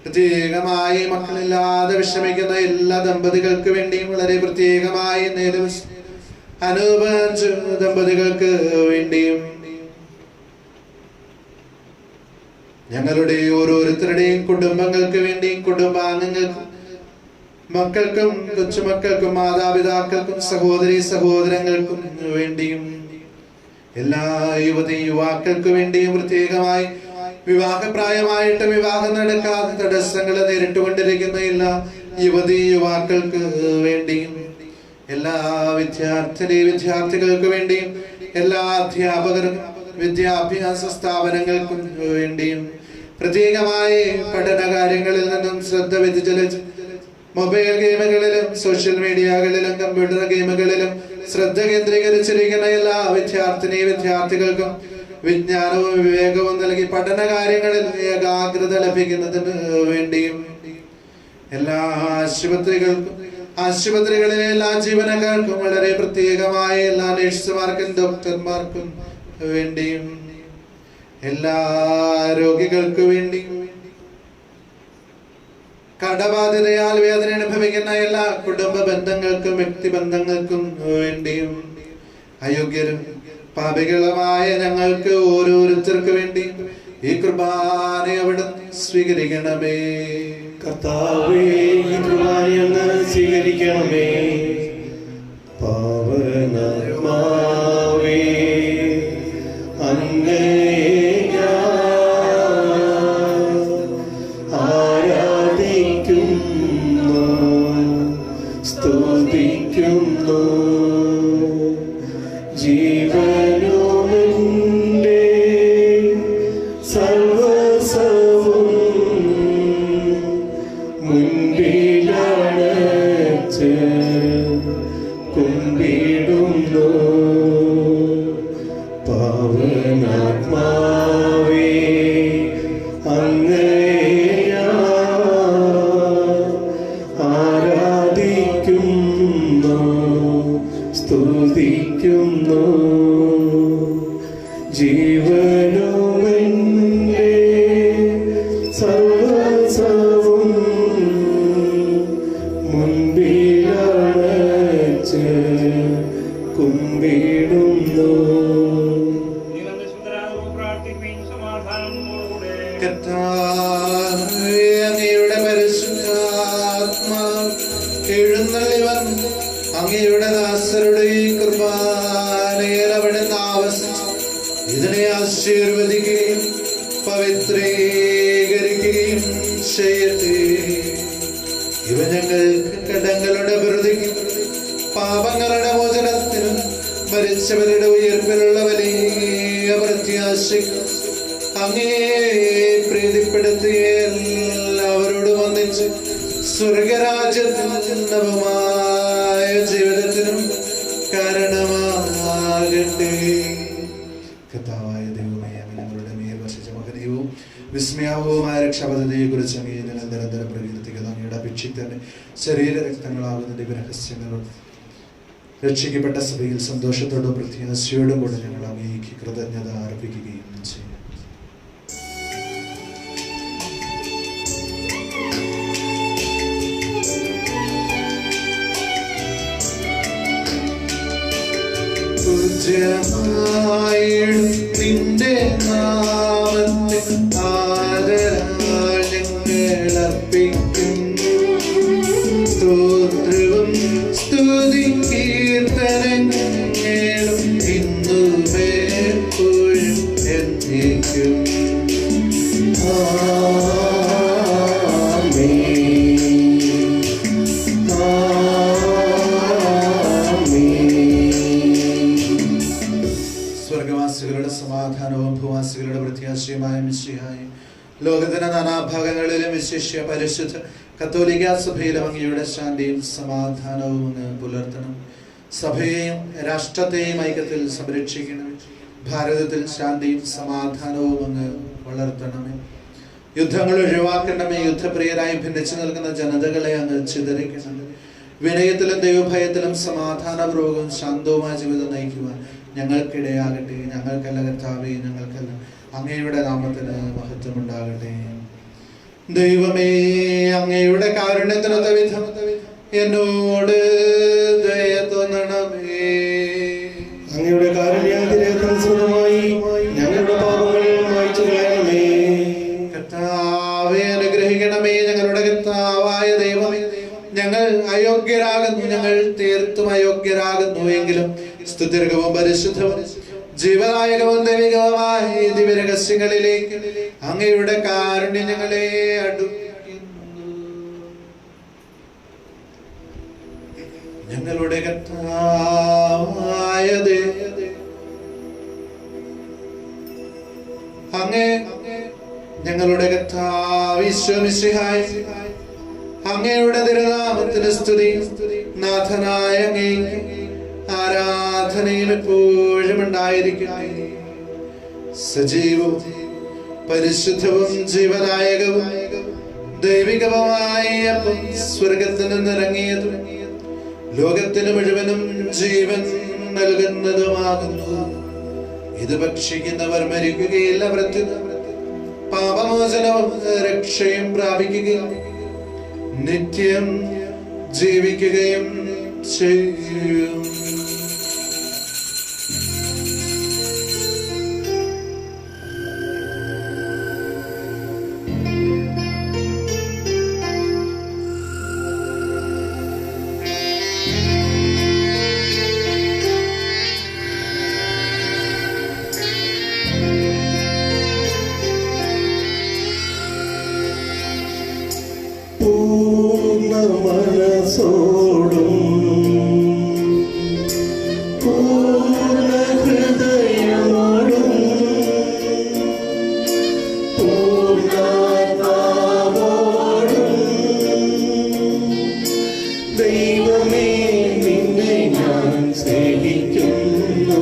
പ്രത്യേകമായി മക്കളില്ലാതെ വിഷമിക്കുന്ന എല്ലാ ദമ്പതികൾക്ക് വേണ്ടിയും വളരെ പ്രത്യേകമായി അനൂപ ദമ്പതികൾക്ക് വേണ്ടിയും ഞങ്ങളുടെ ഓരോരുത്തരുടെയും കുടുംബങ്ങൾക്ക് വേണ്ടിയും കുടുംബാംഗങ്ങൾക്കും മക്കൾക്കും കൊച്ചുമക്കൾക്കും മാതാപിതാക്കൾക്കും സഹോദരി സഹോദരങ്ങൾക്കും വേണ്ടിയും എല്ലാ യുവതി യുവാക്കൾക്ക് വേണ്ടിയും പ്രത്യേകമായി വിവാഹപ്രായമായിട്ട് വിവാഹം നടക്കാതെ തടസ്സങ്ങൾ നേരിട്ടുകൊണ്ടിരിക്കുന്ന എല്ലാ യുവതി യുവാക്കൾക്ക് വേണ്ടിയും എല്ലാ വിദ്യാർത്ഥികൾക്ക് വേണ്ടിയും എല്ലാ അധ്യാപകരും വിദ്യാഭ്യാസ സ്ഥാപനങ്ങൾക്കും വേണ്ടിയും പ്രത്യേകമായി പഠന കാര്യങ്ങളിൽ നിന്നും ശ്രദ്ധ വ്യതിചലിച്ച് മൊബൈൽ ഗെയിമുകളിലും സോഷ്യൽ മീഡിയകളിലും കമ്പ്യൂട്ടർ ഗെയിമുകളിലും ശ്രദ്ധ കേന്ദ്രീകരിച്ചിരിക്കുന്ന എല്ലാ വിദ്യാർത്ഥികൾക്കും വിജ്ഞാനവും വിവേകവും നൽകി പഠന കാര്യങ്ങളിൽ ഏകാഗ്രത ലഭിക്കുന്നതിന് വേണ്ടിയും എല്ലാ ആശുപത്രികളിലെ എല്ലാ ജീവനക്കാർക്കും വളരെ പ്രത്യേകമായ എല്ലാ നഴ്സുമാർക്കും ഡോക്ടർമാർക്കും വേണ്ടിയും എല്ലാ രോഗികൾക്കു വേണ്ടിയും കടബാധിതയാൽ വേദന അനുഭവിക്കുന്ന എല്ലാ കുടുംബ ബന്ധങ്ങൾക്കും വ്യക്തിബന്ധങ്ങൾക്കും വേണ്ടിയും അയോഗ്യരും പാപികളുമായ ഞങ്ങൾക്ക് ഓരോരുത്തർക്ക് വേണ്ടി ഈ കുർബാന അവിടുന്ന് സ്വീകരിക്കണമേ. കർത്താവേ, ഈ കുർബാന അങ്ങ് സ്വീകരിക്കണമേ. പാവനാത്മാവേ, അങ്ങയെ ആരാധിക്കുന്നു, സ്തുതിക്കുന്നു. ജീവനുമെന്റെ സർവസവും മുൻപിലണച്ച് കുമ്പിടുന്നു. പാവനാത്മാവേ, അങ്ങയെ ആരാധിക്കുന്നു, സ്തുതിക്കുന്നു. ജീവനുമെന്റെ സർവസവും മുൻപിലണച്ച് കുമ്പിടുന്നു. കർത്താവേ, അങ്ങയുടെ പരിശുദ്ധാത്മാവ് എഴുന്നള്ളി വന്ന് അങ്ങയുടെ ദാസരുടെ ഈ കുർബാനയിൽ അവിടുന്ന് ആവസിച്ച് ഇതിനെ ആശീർവദിക്കുകയും പവിത്രീകരിക്കുകയും ചെയ്യട്ടെ. ഇവ ഞങ്ങൾക്ക് കടങ്ങളുടെ പ്രതിക്കും പാപങ്ങളുടെ മോചനത്തിനും മരിച്ചവരുടെ ഉയർപ്പിലുള്ള വലിയ പ്രത്യാശയ്ക്കും അങ്ങേ പ്രീതിപ്പെടുത്തിയ എല്ലാവരോടും ഒന്നിച്ച് സ്വർഗരാജ്യത്തിൽ നവമായ ജീവിതത്തിനും കാരണമാകട്ടെ. കർത്താവായ ദൈവമേ, അങ്ങ് ഞങ്ങളുടെ മേൽ വർഷിച്ച മഹനീയവും വിസ്മയാവവുമായ രക്ഷാപദ്ധതിയെ കുറിച്ച് അങ്ങേ നിരന്തരം പ്രകീർത്തിക്കുന്ന അങ്ങയുടെ അഭിഷിക്തന്റെ ശരീര രക്തങ്ങളാകുന്ന ദിവ്യരഹസ്യങ്ങളും രക്ഷിക്കപ്പെട്ട സഭയിൽ സന്തോഷത്തോടും പ്രത്യാശയോടും കൂടെ ഞങ്ങൾ അങ്ങേക്ക് കൃതജ്ഞത അർപ്പിക്കുകയും ചെയ്യും. നിന്റെ നാമത്തെ ആദരാൽ ഞങ്ങൾ അർപ്പിക്കുന്നു. സ്തോത്രവും സ്തുതി കീർത്തനങ്ങളും ഇന്നും എപ്പോഴും എന്നേക്കും. സ്വർഗവാസികളുടെ സമാധാനവും ഭൂവാസികളുടെ പ്രത്യാശയുമായ മിശിഹായും ലോകത്തിന്റെ നാനാഭാഗങ്ങളിലും വിശേഷ്യ പരിശുദ്ധ കത്തോലിക്ക സഭയിലും അങ്ങയുടെ ശാന്തിയും സമാധാനവും അങ്ങ് പുലർത്തണം. സഭയെയും രാഷ്ട്രത്തെയും ഐക്യത്തിൽ സംരക്ഷിക്കണം. ഭാരതത്തിൽ ശാന്തിയും സമാധാനവും അങ്ങ് വളർത്തണമേ. യുദ്ധങ്ങൾ ഒഴിവാക്കണമേ. യുദ്ധപ്രിയരായി ഭിന്നിച്ചു നിൽക്കുന്ന ജനതകളെ അങ്ങ് ചിതറിക്കണം. വിനയത്തിലും ദൈവഭയത്തിലും സമാധാനപൂർവ്വവും ശാന്തവുമായ ജീവിതം നയിക്കുവാൻ ഞങ്ങൾക്കിടയാകട്ടെ. ഞങ്ങൾക്കല്ല കർത്താവേ, ഞങ്ങൾക്കല്ല, അങ്ങയുടെ നാമത്തിന് മഹത്വമുണ്ടാകട്ടെ. ദൈവമേ, അങ്ങയുടെ കാരുണ്യത്തിനൊത്ത വിധം എന്നോട് ദയ തോന്നണമേ. അങ്ങയുടെ കാരുണ്യാതിരേതനുസൃതമായി ഞങ്ങളുടെ പാപങ്ങൾ മായ്ച്ചു കളയണമേ. കർത്താവേ, അനുഗ്രഹിക്കണമേ. ഞങ്ങളുടെ കർത്താവായ ദൈവമേ, ഞങ്ങൾ അയോഗ്യരാകുന്നു, ഞങ്ങൾ തീർത്തും അയോഗ്യരാകുന്നു. എങ്കിലും സ്തുത്യർഹവും പരിശുദ്ധവും ജീവദായകവും ദൈവികവുമായ ദിവ്യരഹസ്യങ്ങളിലേക്ക് അങ്ങയുടെ കാരുണ്യം ഞങ്ങളെ അടുപ്പിക്കുന്നു. ഞങ്ങളുടെ കർത്താവായ അങ്ങേ ഞങ്ങളുടെ കർത്താവ് ഈശോ മിശിഹായ് അങ്ങയുടെ തിരുനാമത്തിന് സ്തുതി. നാഥനായ അങ്ങേക്ക് ആരാധനയും എപ്പോഴും ഉണ്ടായിരിക്കട്ടെ. സജീവവും പരിശുദ്ധവും ജീവനായകവും ദൈവികവുമായ അപ്പം സ്വർഗത്തിൽ നിന്നിറങ്ങിയതും ലോകത്തിന് മുഴുവനും ജീവൻ നൽകുന്നതുമാകുന്നു. ഇത് ഭക്ഷിക്കുന്നവർ മരിക്കുകയില്ല, പ്രത്യുത പാപമോചനവും രക്ഷയും പ്രാപിക്കുകയും നിത്യം ജീവിക്കുകയും ചെയ്യും. മനസ്സോടും പൂർണ്ണ ഹൃദയമോടും പൂർണ്ണാത്മാവോടും ദൈവമേ നിന്നെ ഞാൻ സ്നേഹിക്കുന്നു.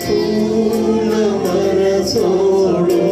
പൂർണ്ണ മനസ്സോടും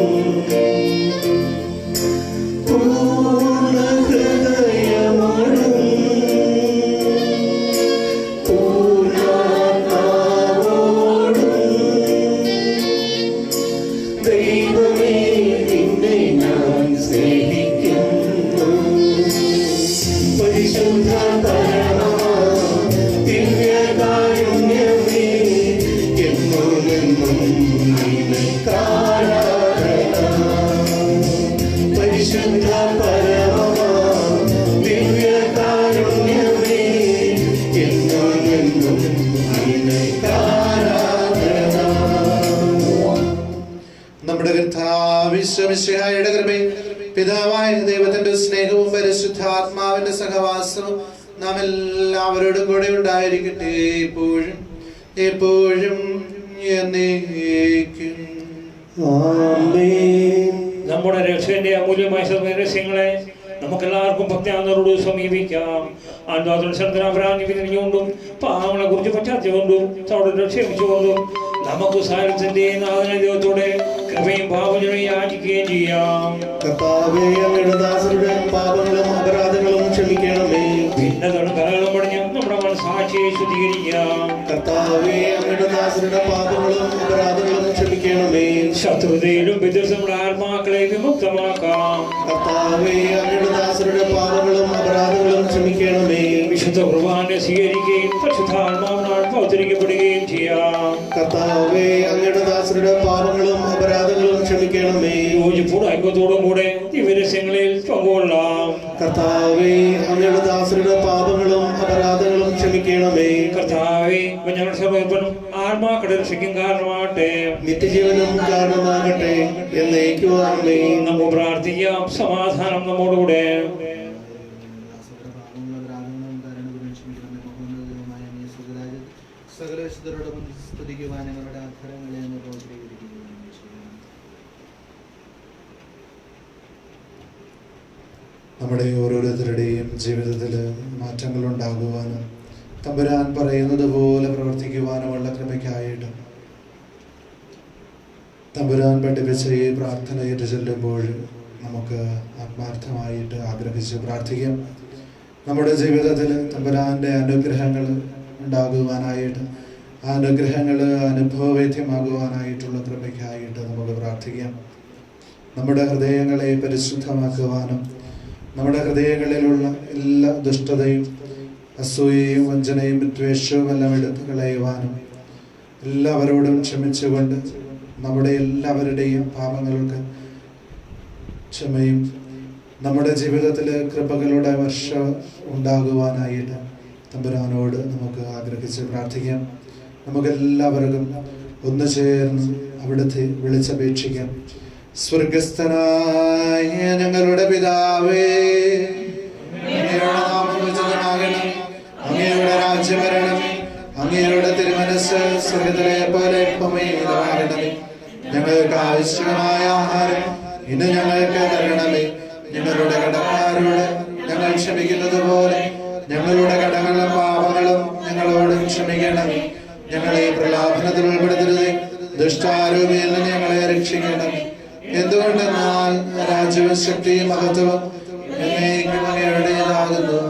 നമ്മുടെ കർത്താവിശ്വമിശിഹായുടെ കൃപയും പിതാവായ ദൈവത്തിന്റെ സ്നേഹവും പരിശുദ്ധാത്മാവിന്റെ സഹവാസവും നാം എല്ലാവരോടും കൂടെ ഉണ്ടായിരിക്കട്ടെ, എപ്പോഴും എപ്പോഴും എന്നേക്കും. നമ്മുടെ രക്ഷന്റെ അമൂല്യമായ രഹസ്യങ്ങളെ നമുക്കെല്ലാവർക്കും ഭക്തിയാന്തരോട് സമീപിക്കാം. ആത്മാവിനെയും പാവങ്ങളെ കുറിച്ച് പശ്ചാത്തലകൊണ്ടും അവിടെ ക്ഷമിച്ചുകൊണ്ടും നമുക്ക് സാരത്തിന്റെ നാഥന ദൈവത്തോടെ കൃപയും പാപങ്ങളും യാചിക്കുകയും ചെയ്യാം. കർത്താവേ, അങ്ങയുടെ ദാസരുടെ പാപങ്ങളും അപരാധങ്ങളും ക്ഷമിക്കണമേ. ഭിന്നതകളും കലകളും പടിഞ്ഞ് നമ്മുടെ മനസ്സാക്ഷിയെ ശുദ്ധീകരിക്കാം. കർത്താവേ, അങ്ങയുടെ ദാസരുടെ പാപങ്ങളും അപരാധങ്ങളും ക്ഷമിക്കണമേ. ശത്രുതയിലും വിദ്വേഷമുള്ള ആത്മാക്കളെ വിമുക്തമാക്കാം. കർത്താവേ, അങ്ങയുടെ ദാസരുടെ പാപങ്ങളും അപരാധങ്ങളും ക്ഷമിക്കണമേ. വിശുദ്ധ കുർബാന സ്വീകരിക്കുകയും പരിശുദ്ധാത്മാവിനാൽ പൗത്രിക്കപ്പെടുകയും ചെയ്യാം. കർത്താവേ, അങ്ങയുടെ ദാസരുടെ പാപങ്ങളും അപരാധങ്ങളും ക്ഷമിക്കണമേ. യോജിപ്പോടും ഐക്യത്തോടും കൂടെ ദിവരസ്യങ്ങളിൽ പങ്കുകൊള്ളാം. കർത്താവേ, അങ്ങയുടെ ദാസരുടെ പാപങ്ങളും അപരാധങ്ങളും ക്ഷമിക്കണമേ. കർത്താവേ, ഞങ്ങളുടെ സർവ്വനും ആത്മാക്കളുടെ രക്ഷയ്ക്കും കാരണമാകട്ടെ, നിത്യജീവനും കാരണമാകട്ടെ എന്നേക്കും ആമേൻ. നമുക്ക് പ്രാർത്ഥിക്കാം. സമാധാനം നമ്മോടുകൂടെ. സകല വിശുദ്ധരോടൊപ്പം സ്തുതിക്കുവാൻ ഞങ്ങളുടെ അധരങ്ങളെ അങ്ങ് പൗത്രീകരിക്കുകയും ചെയ്യാം. നമ്മുടെ ഓരോരുത്തരുടെയും ജീവിതത്തിൽ മാറ്റങ്ങൾ ഉണ്ടാകുവാനും തമ്പുരാൻ പറയുന്നത് പോലെ പ്രവർത്തിക്കുവാനുമുള്ള കൃപയ്ക്കായിട്ട് തമ്പുരാൻ പഠിപ്പിച്ച ഈ പ്രാർത്ഥനയിട്ട് ചൊല്ലുമ്പോൾ നമുക്ക് ആത്മാർത്ഥമായിട്ട് ആഗ്രഹിച്ച് പ്രാർത്ഥിക്കാം. നമ്മുടെ ജീവിതത്തിൽ തമ്പുരാൻ്റെ അനുഗ്രഹങ്ങൾ ഉണ്ടാകുവാനായിട്ട്, ആ അനുഗ്രഹങ്ങൾ അനുഭവവേദ്യമാകുവാനായിട്ടുള്ള കൃപയ്ക്കായിട്ട് നമുക്ക് പ്രാർത്ഥിക്കാം. നമ്മുടെ ഹൃദയങ്ങളെ പരിശുദ്ധമാക്കുവാനും നമ്മുടെ ഹൃദയങ്ങളിലുള്ള എല്ലാ ദുഷ്ടതയും അസൂയയും വഞ്ചനയും വിദ്വേഷവും എല്ലാം എടുത്തു കളയുവാനും എല്ലാവരോടും ക്ഷമിച്ചുകൊണ്ട് നമ്മുടെ എല്ലാവരുടെയും പാപങ്ങൾക്ക് ക്ഷമയും നമ്മുടെ ജീവിതത്തിൽ കൃപകളുടെ വർഷം ഉണ്ടാകുവാനായിട്ട് തമ്പുരാനോട് നമുക്ക് ആഗ്രഹിച്ച് പ്രാർത്ഥിക്കാം. നമുക്കെല്ലാവർക്കും ഒന്നു ചേർന്ന് അവിടുത്തെ വിളിച്ചപേക്ഷിക്കാം. സ്വർഗസ്ഥനായ ഞങ്ങളുടെ പിതാവേ, അങ്ങയുടെ നാമം ഉന്നതമാകണം, അങ്ങയുടെ രാജ്യം വരണമേ, അങ്ങയുടെ തിരുമനസ്സ് സ്വർഗ്ഗത്തിലെ പോലെ ഭൂമിയിലുമാകണമേ. ഞങ്ങൾക്ക് ആവശ്യമായ ആഹാരം ഇന്ന് ഞങ്ങൾക്ക് തരണമേ. ഞങ്ങളുടെ കടക്കാരോട് ഞങ്ങൾ ക്ഷമിക്കുന്നത് പോലെ ഞങ്ങളുടെ കടങ്ങളും പാപങ്ങളും ഞങ്ങളോട് ക്ഷമിക്കണമേ. ഞങ്ങളെ പ്രലാപനത്തിൽ ഉൾപ്പെടുത്തരുതേ, ദുഷ്ടാരൂപിയിൽ നിന്ന് ഞങ്ങളെ രക്ഷിക്കണമേ. എന്തുകൊണ്ടെന്നാൽ രാജ്യവും ശക്തിയും മഹത്വവും എന്നേക്കും അങ്ങയുടേതാകുന്നു.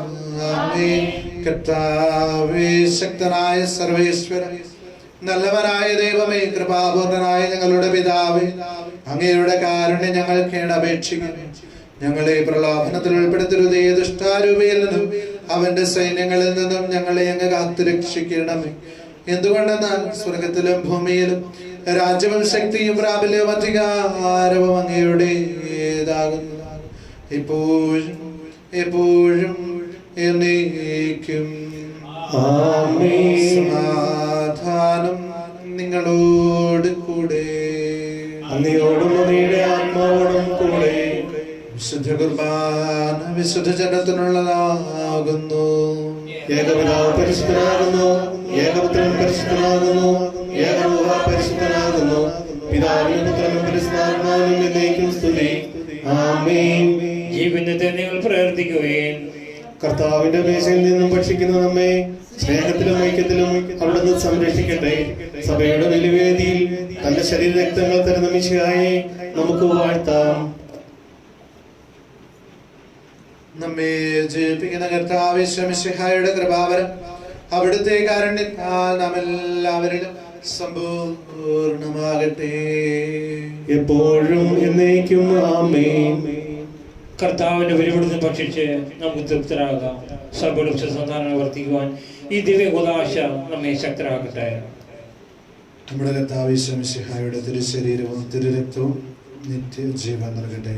ആമേൻ. കർത്താവേ, ശക്തനായ സർവേശ്വരൻ, നല്ലവനായ ദൈവമേ, കൃപാപൂർണനായ ഞങ്ങളുടെ പിതാവേ, അങ്ങയുടെ കാരുണ്യം ഞങ്ങൾ കേണപേക്ഷിക്കുന്നു. ഞങ്ങളെ പ്രലോഭനത്തിൽ ഉൾപ്പെടുത്തരുതേ, ദുഷ്ടാരൂപിയിൽ നിന്നും അവന്റെ സൈന്യങ്ങളിൽ നിന്നും ഞങ്ങളെ അങ്ങ് കാത്തുരക്ഷിക്കണമേ. എന്തുകൊണ്ടെന്നാൽ സ്വർഗത്തിലും ഭൂമിയിലും രാജ്യവും ശക്തിയും പ്രാബല്യവും അധികാരവും അങ്ങയുടേതാകുന്നു, ഇപ്പോഴും എപ്പോഴും എന്നേക്കും. സമാധാനം നിങ്ങളോട് കൂടെ, അങ്ങയോടും അങ്ങയുടെ ആത്മാവോടും കൂടെ. വിശുദ്ധ കുർബാന വിശുദ്ധ ജനത്തിനുള്ളതാകുന്നു. ഏകപിതാവ് പരിശുദ്ധനാകുന്നു, ഏകപുത്രൻ പരിശുദ്ധനാകുന്നു, ഏകരൂഹ പരിശുദ്ധനാകുന്നു. പിതാവിനും പുത്രനും പരിശുദ്ധാത്മാവിനും എന്നേക്കും സ്തുതി. ആമേൻ. ജീവിതത്തെ നിങ്ങൾ പ്രവർത്തിക്കുകയും കർത്താവിന്റെ മേശയിൽ നിന്നും ഭക്ഷിക്കുന്ന നമ്മെ സ്നേഹത്തിലും ഐക്യത്തിലും അവിടുന്ന് സംരക്ഷിക്കട്ടെ. സഭയുടെ ബലിവേദിയിൽ തന്റെ ശരീരരക്തങ്ങൾ തരുന്ന മിശിഹായെ നമുക്ക് വാഴ്ത്താം. നമ്മെ ജയിപ്പിക്കുന്ന കർത്താവ് മിശിഹായുടെ കൃപാവരം അവിടുത്തെ കാരുണ്യത്താൽ നാം എല്ലാവരിലും സമ്പൂർണമാകട്ടെ, എപ്പോഴും എന്നേക്കും. ആമേൻ. കർത്താവിന്റെ വെളിപ്പെടുത്തി ഭക്ഷിച്ച് നമുക്ക് തൃപ്തരാകാം. സഭയുടെ സന്താനങ്ങൾ വർദ്ധിക്കുവാൻ ഈ ദിവ്യ ഉദാശ നമ്മെ ശക്തരാക്കട്ടെ. നമ്മുടെ കർത്താവ് മിശിഹായുടെ തിരുശരീരവും തിരുരക്തവും നിത്യജീവൻ നൽകട്ടെ.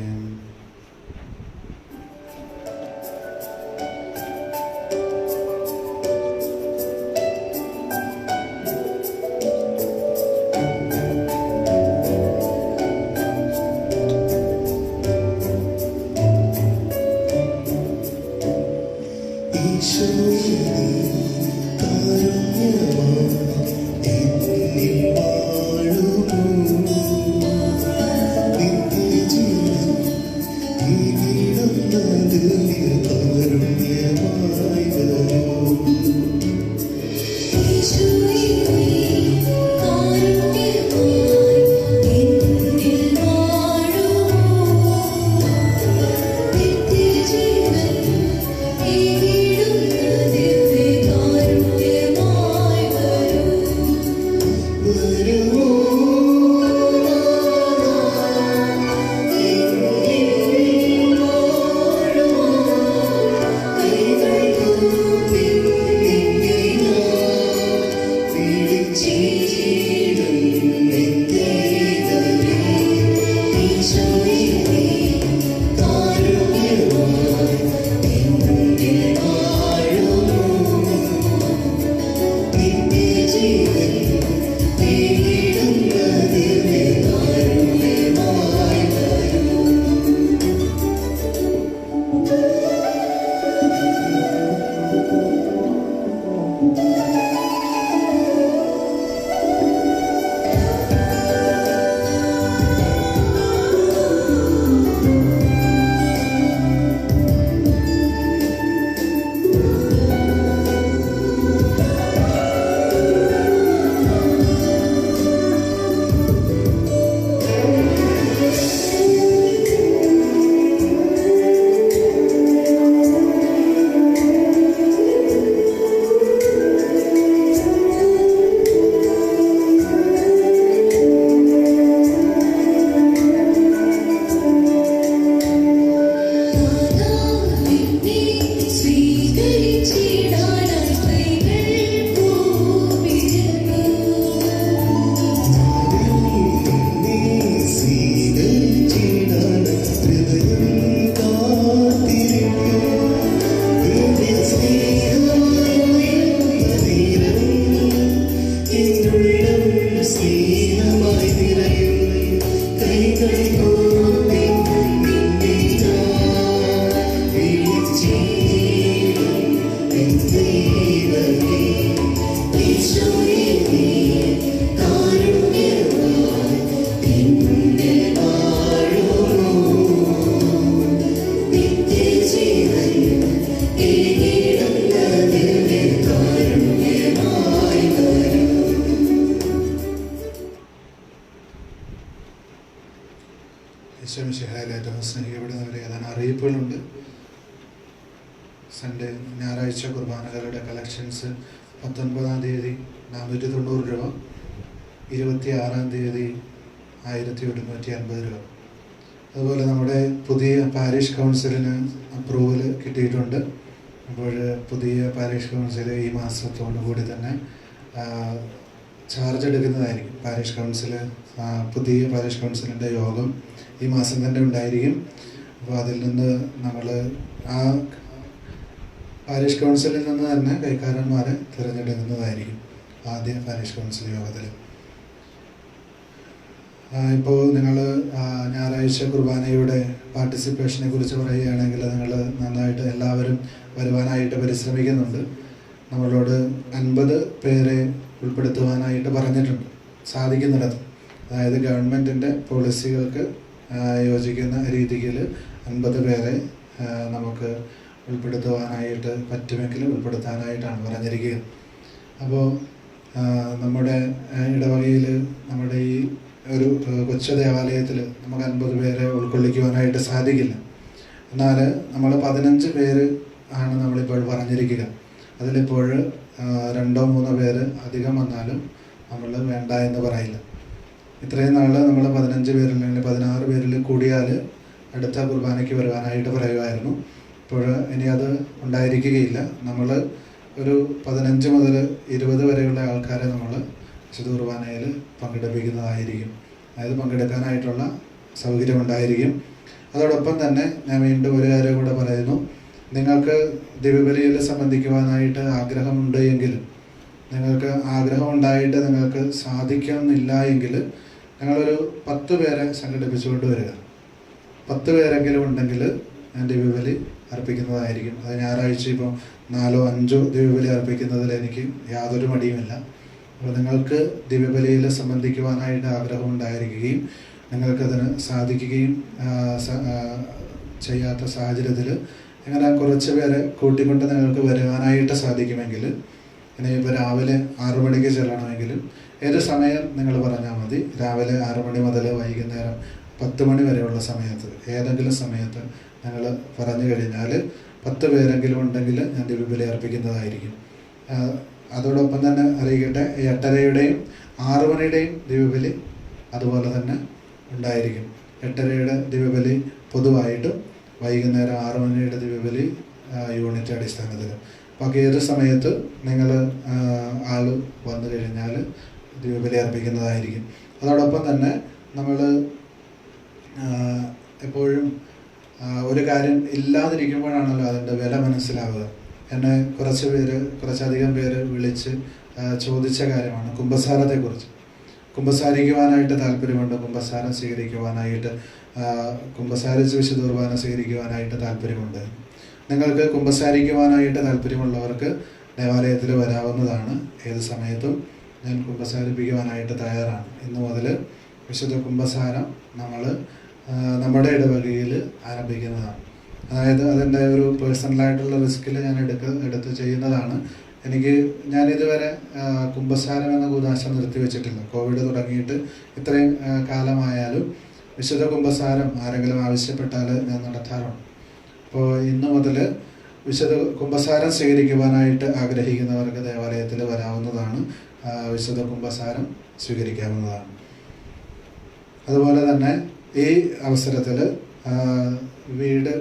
ഏറ്റവും സ്നേഹിക്കപ്പെടുന്നവരെ ഏതാനും അറിയിപ്പുകളുണ്ട്. സൺഡേ ഞായറാഴ്ച കുർബാനകളുടെ കളക്ഷൻസ് 19-ാം തീയതി 490 രൂപ, 26-ാം തീയതി 1150 രൂപ. അതുപോലെ നമ്മുടെ പുതിയ പാരിഷ് കൗൺസിലിന് അപ്രൂവൽ കിട്ടിയിട്ടുണ്ട്. അപ്പോൾ പുതിയ പാരിഷ് കൗൺസിൽ ഈ മാസത്തോടു കൂടി തന്നെ ചാർജ് എടുക്കുന്നതായിരിക്കും. പാരിഷ് കൗൺസിൽ പുതിയ പാരിഷ് കൗൺസിലിൻ്റെ യോഗം ഈ മാസം തന്നെ ഉണ്ടായിരിക്കും. അപ്പോൾ അതിൽ നിന്ന് നമ്മൾ ആ പാരിഷ് കൗൺസിലിൽ നിന്ന് തന്നെ കൈക്കാരന്മാരെ തിരഞ്ഞെടുക്കുന്നതായിരിക്കും ആദ്യ പാരിഷ് കൗൺസിൽ യോഗത്തിൽ. ഇപ്പോൾ നിങ്ങൾ ഞായറാഴ്ച കുർബാനയുടെ പാർട്ടിസിപ്പേഷനെ കുറിച്ച് പറയുകയാണെങ്കിൽ നിങ്ങൾ നന്നായിട്ട് എല്ലാവരും വരുവാനായിട്ട് പരിശ്രമിക്കുന്നുണ്ട്. നമ്മളോട് 50 പേരെ ഉൾപ്പെടുത്തുവാനായിട്ട് പറഞ്ഞിട്ടുണ്ട് സാധിക്കുന്നിടത്ത്. അതായത് ഗവൺമെൻറ്റിൻ്റെ പോളിസികൾക്ക് യോജിക്കുന്ന രീതിയിൽ 50 പേരെ നമുക്ക് ഉൾപ്പെടുത്തുവാനായിട്ട് പറ്റുമെങ്കിൽ ഉൾപ്പെടുത്താനായിട്ടാണ് പറഞ്ഞിരിക്കുക. അപ്പോൾ നമ്മുടെ ഇടവകയിൽ നമ്മുടെ ഈ ഒരു കൊച്ചു ദേവാലയത്തിൽ നമുക്ക് 50 പേരെ ഉൾക്കൊള്ളിക്കുവാനായിട്ട് സാധിക്കില്ല. എന്നാൽ നമ്മൾ 15 പേര് ആണ് നമ്മളിപ്പോൾ പറഞ്ഞിരിക്കുക. അതിലിപ്പോൾ 2-3 പേര് അധികം വന്നാലും നമ്മൾ വേണ്ട എന്ന് പറയില്ല. ഇത്രയും നാൾ നമ്മൾ 15 പേരിൽ അല്ലെങ്കിൽ 16 പേരിൽ കൂടിയാൽ അടുത്ത കുർബാനയ്ക്ക് വരുവാനായിട്ട് പറയുമായിരുന്നു. ഇപ്പോൾ ഇനി അത് ഉണ്ടായിരിക്കുകയില്ല. നമ്മൾ ഒരു 15 മുതൽ 20 വരെയുള്ള ആൾക്കാരെ നമ്മൾ വിശുദ്ധ കുർബാനയിൽ പങ്കെടുപ്പിക്കുന്നതായിരിക്കും. അതായത് പങ്കെടുക്കാനായിട്ടുള്ള സൗകര്യം ഉണ്ടായിരിക്കും. അതോടൊപ്പം തന്നെ ഞാൻ വീണ്ടും ഒരു കാര്യം കൂടെ പറയുന്നു. നിങ്ങൾക്ക് ദിവ്യബലിയിൽ സംബന്ധിക്കുവാനായിട്ട് ആഗ്രഹമുണ്ട് എങ്കിൽ, നിങ്ങൾക്ക് ആഗ്രഹമുണ്ടായിട്ട് നിങ്ങൾക്ക് സാധിക്കുന്നില്ല എങ്കിൽ ഞങ്ങളൊരു 10 പേരെ സംഘടിപ്പിച്ചുകൊണ്ട് വരിക. 10 പേരെങ്കിലും ഉണ്ടെങ്കിൽ ഞാൻ ദിവ്യബലി അർപ്പിക്കുന്നതായിരിക്കും. അത് ഞായറാഴ്ച ഇപ്പോൾ 4-5 ദിവ്യബലി അർപ്പിക്കുന്നതിൽ എനിക്ക് യാതൊരു മടിയുമില്ല. അപ്പോൾ നിങ്ങൾക്ക് ദിവ്യബലിയിൽ സംബന്ധിക്കുവാനായിട്ട് ആഗ്രഹമുണ്ടായിരിക്കുകയും നിങ്ങൾക്കതിന് സാധിക്കുകയും ചെയ്യാത്ത സാഹചര്യത്തിൽ അങ്ങനെ കുറച്ച് പേരെ കൂട്ടിക്കൊണ്ട് നിങ്ങൾക്ക് വരുവാനായിട്ട് സാധിക്കുമെങ്കിൽ, ഇനിയിപ്പോൾ രാവിലെ 6 മണിക്ക് ചെല്ലണമെങ്കിലും ഏത് സമയം നിങ്ങൾ പറഞ്ഞാൽ മതി. രാവിലെ 6 മണി മുതൽ വൈകുന്നേരം 10 മണി വരെയുള്ള സമയത്ത് ഏതെങ്കിലും സമയത്ത് ഞങ്ങൾ പറഞ്ഞു കഴിഞ്ഞാൽ 10 പേരെങ്കിലും ഉണ്ടെങ്കിൽ ഞാൻ ദിവ്യബലി അർപ്പിക്കുന്നതായിരിക്കും. അതോടൊപ്പം തന്നെ അറിയിക്കട്ടെ, 8:30-യുടെയും 6 മണിയുടെയും ദിവ്യബലി അതുപോലെ തന്നെ ഉണ്ടായിരിക്കും. 8:30-യുടെ ദിവ്യബലി പൊതുവായിട്ടും വൈകുന്നേരം 6 മണിയുടെ ദിവ്യബലി യൂണിറ്റ് അടിസ്ഥാനത്തിൽ. ബാക്കി ഏത് സമയത്ത് നിങ്ങൾ ആൾ വന്നു കഴിഞ്ഞാൽ ദിവ്യബലി അർപ്പിക്കുന്നതായിരിക്കും. അതോടൊപ്പം തന്നെ നമ്മൾ എപ്പോഴും ഒരു കാര്യം ഇല്ലാതിരിക്കുമ്പോഴാണല്ലോ അതിൻ്റെ വില മനസ്സിലാവുക. എന്നെ കുറച്ചധികം പേര് വിളിച്ച് ചോദിച്ച കാര്യമാണ് കുമ്പസാരത്തെക്കുറിച്ച്. കുമ്പസാരിക്കുവാനായിട്ട് താല്പര്യമുണ്ട്, കുമ്പസാരം സ്വീകരിക്കുവാനായിട്ട്, കുമ്പസാരിച്ച് വിശുദ്ധ കുർബാന സ്വീകരിക്കുവാനായിട്ട് താല്പര്യമുണ്ട്. നിങ്ങൾക്ക് കുമ്പസാരിക്കുവാനായിട്ട് താല്പര്യമുള്ളവർക്ക് ദേവാലയത്തിൽ വരാവുന്നതാണ്. ഏത് സമയത്തും ഞാൻ കുമ്പസാരിപ്പിക്കുവാനായിട്ട് തയ്യാറാണ്. ഇന്നു മുതൽ വിശുദ്ധ കുമ്പസാരം നമ്മൾ നമ്മുടെ ഇടവകയിൽ ആരംഭിക്കുന്നതാണ്. അതായത് അതിൻ്റെ ഒരു പേഴ്സണലായിട്ടുള്ള റിസ്കിൽ ഞാൻ എടുത്ത് ചെയ്യുന്നതാണ്. ഞാനിതുവരെ കുമ്പസാരം എന്ന കൂദാശ നിർത്തിവെച്ചിട്ടില്ല. കോവിഡ് തുടങ്ങിയിട്ട് ഇത്രയും കാലമായാലും വിശുദ്ധ കുമ്പസാരം ആരെങ്കിലും ആവശ്യപ്പെട്ടാൽ ഞാൻ നടത്താറുണ്ട്. അപ്പോൾ ഇന്നു മുതൽ വിശുദ്ധ കുമ്പസാരം സ്വീകരിക്കുവാനായിട്ട് ആഗ്രഹിക്കുന്നവർക്ക് ദേവാലയത്തിൽ വരാവുന്നതാണ്. വിശുദ്ധ കുമ്പസാരം സ്വീകരിക്കാവുന്നതാണ്. അതുപോലെ തന്നെ ഈ അവസരത്തിൽ വീട്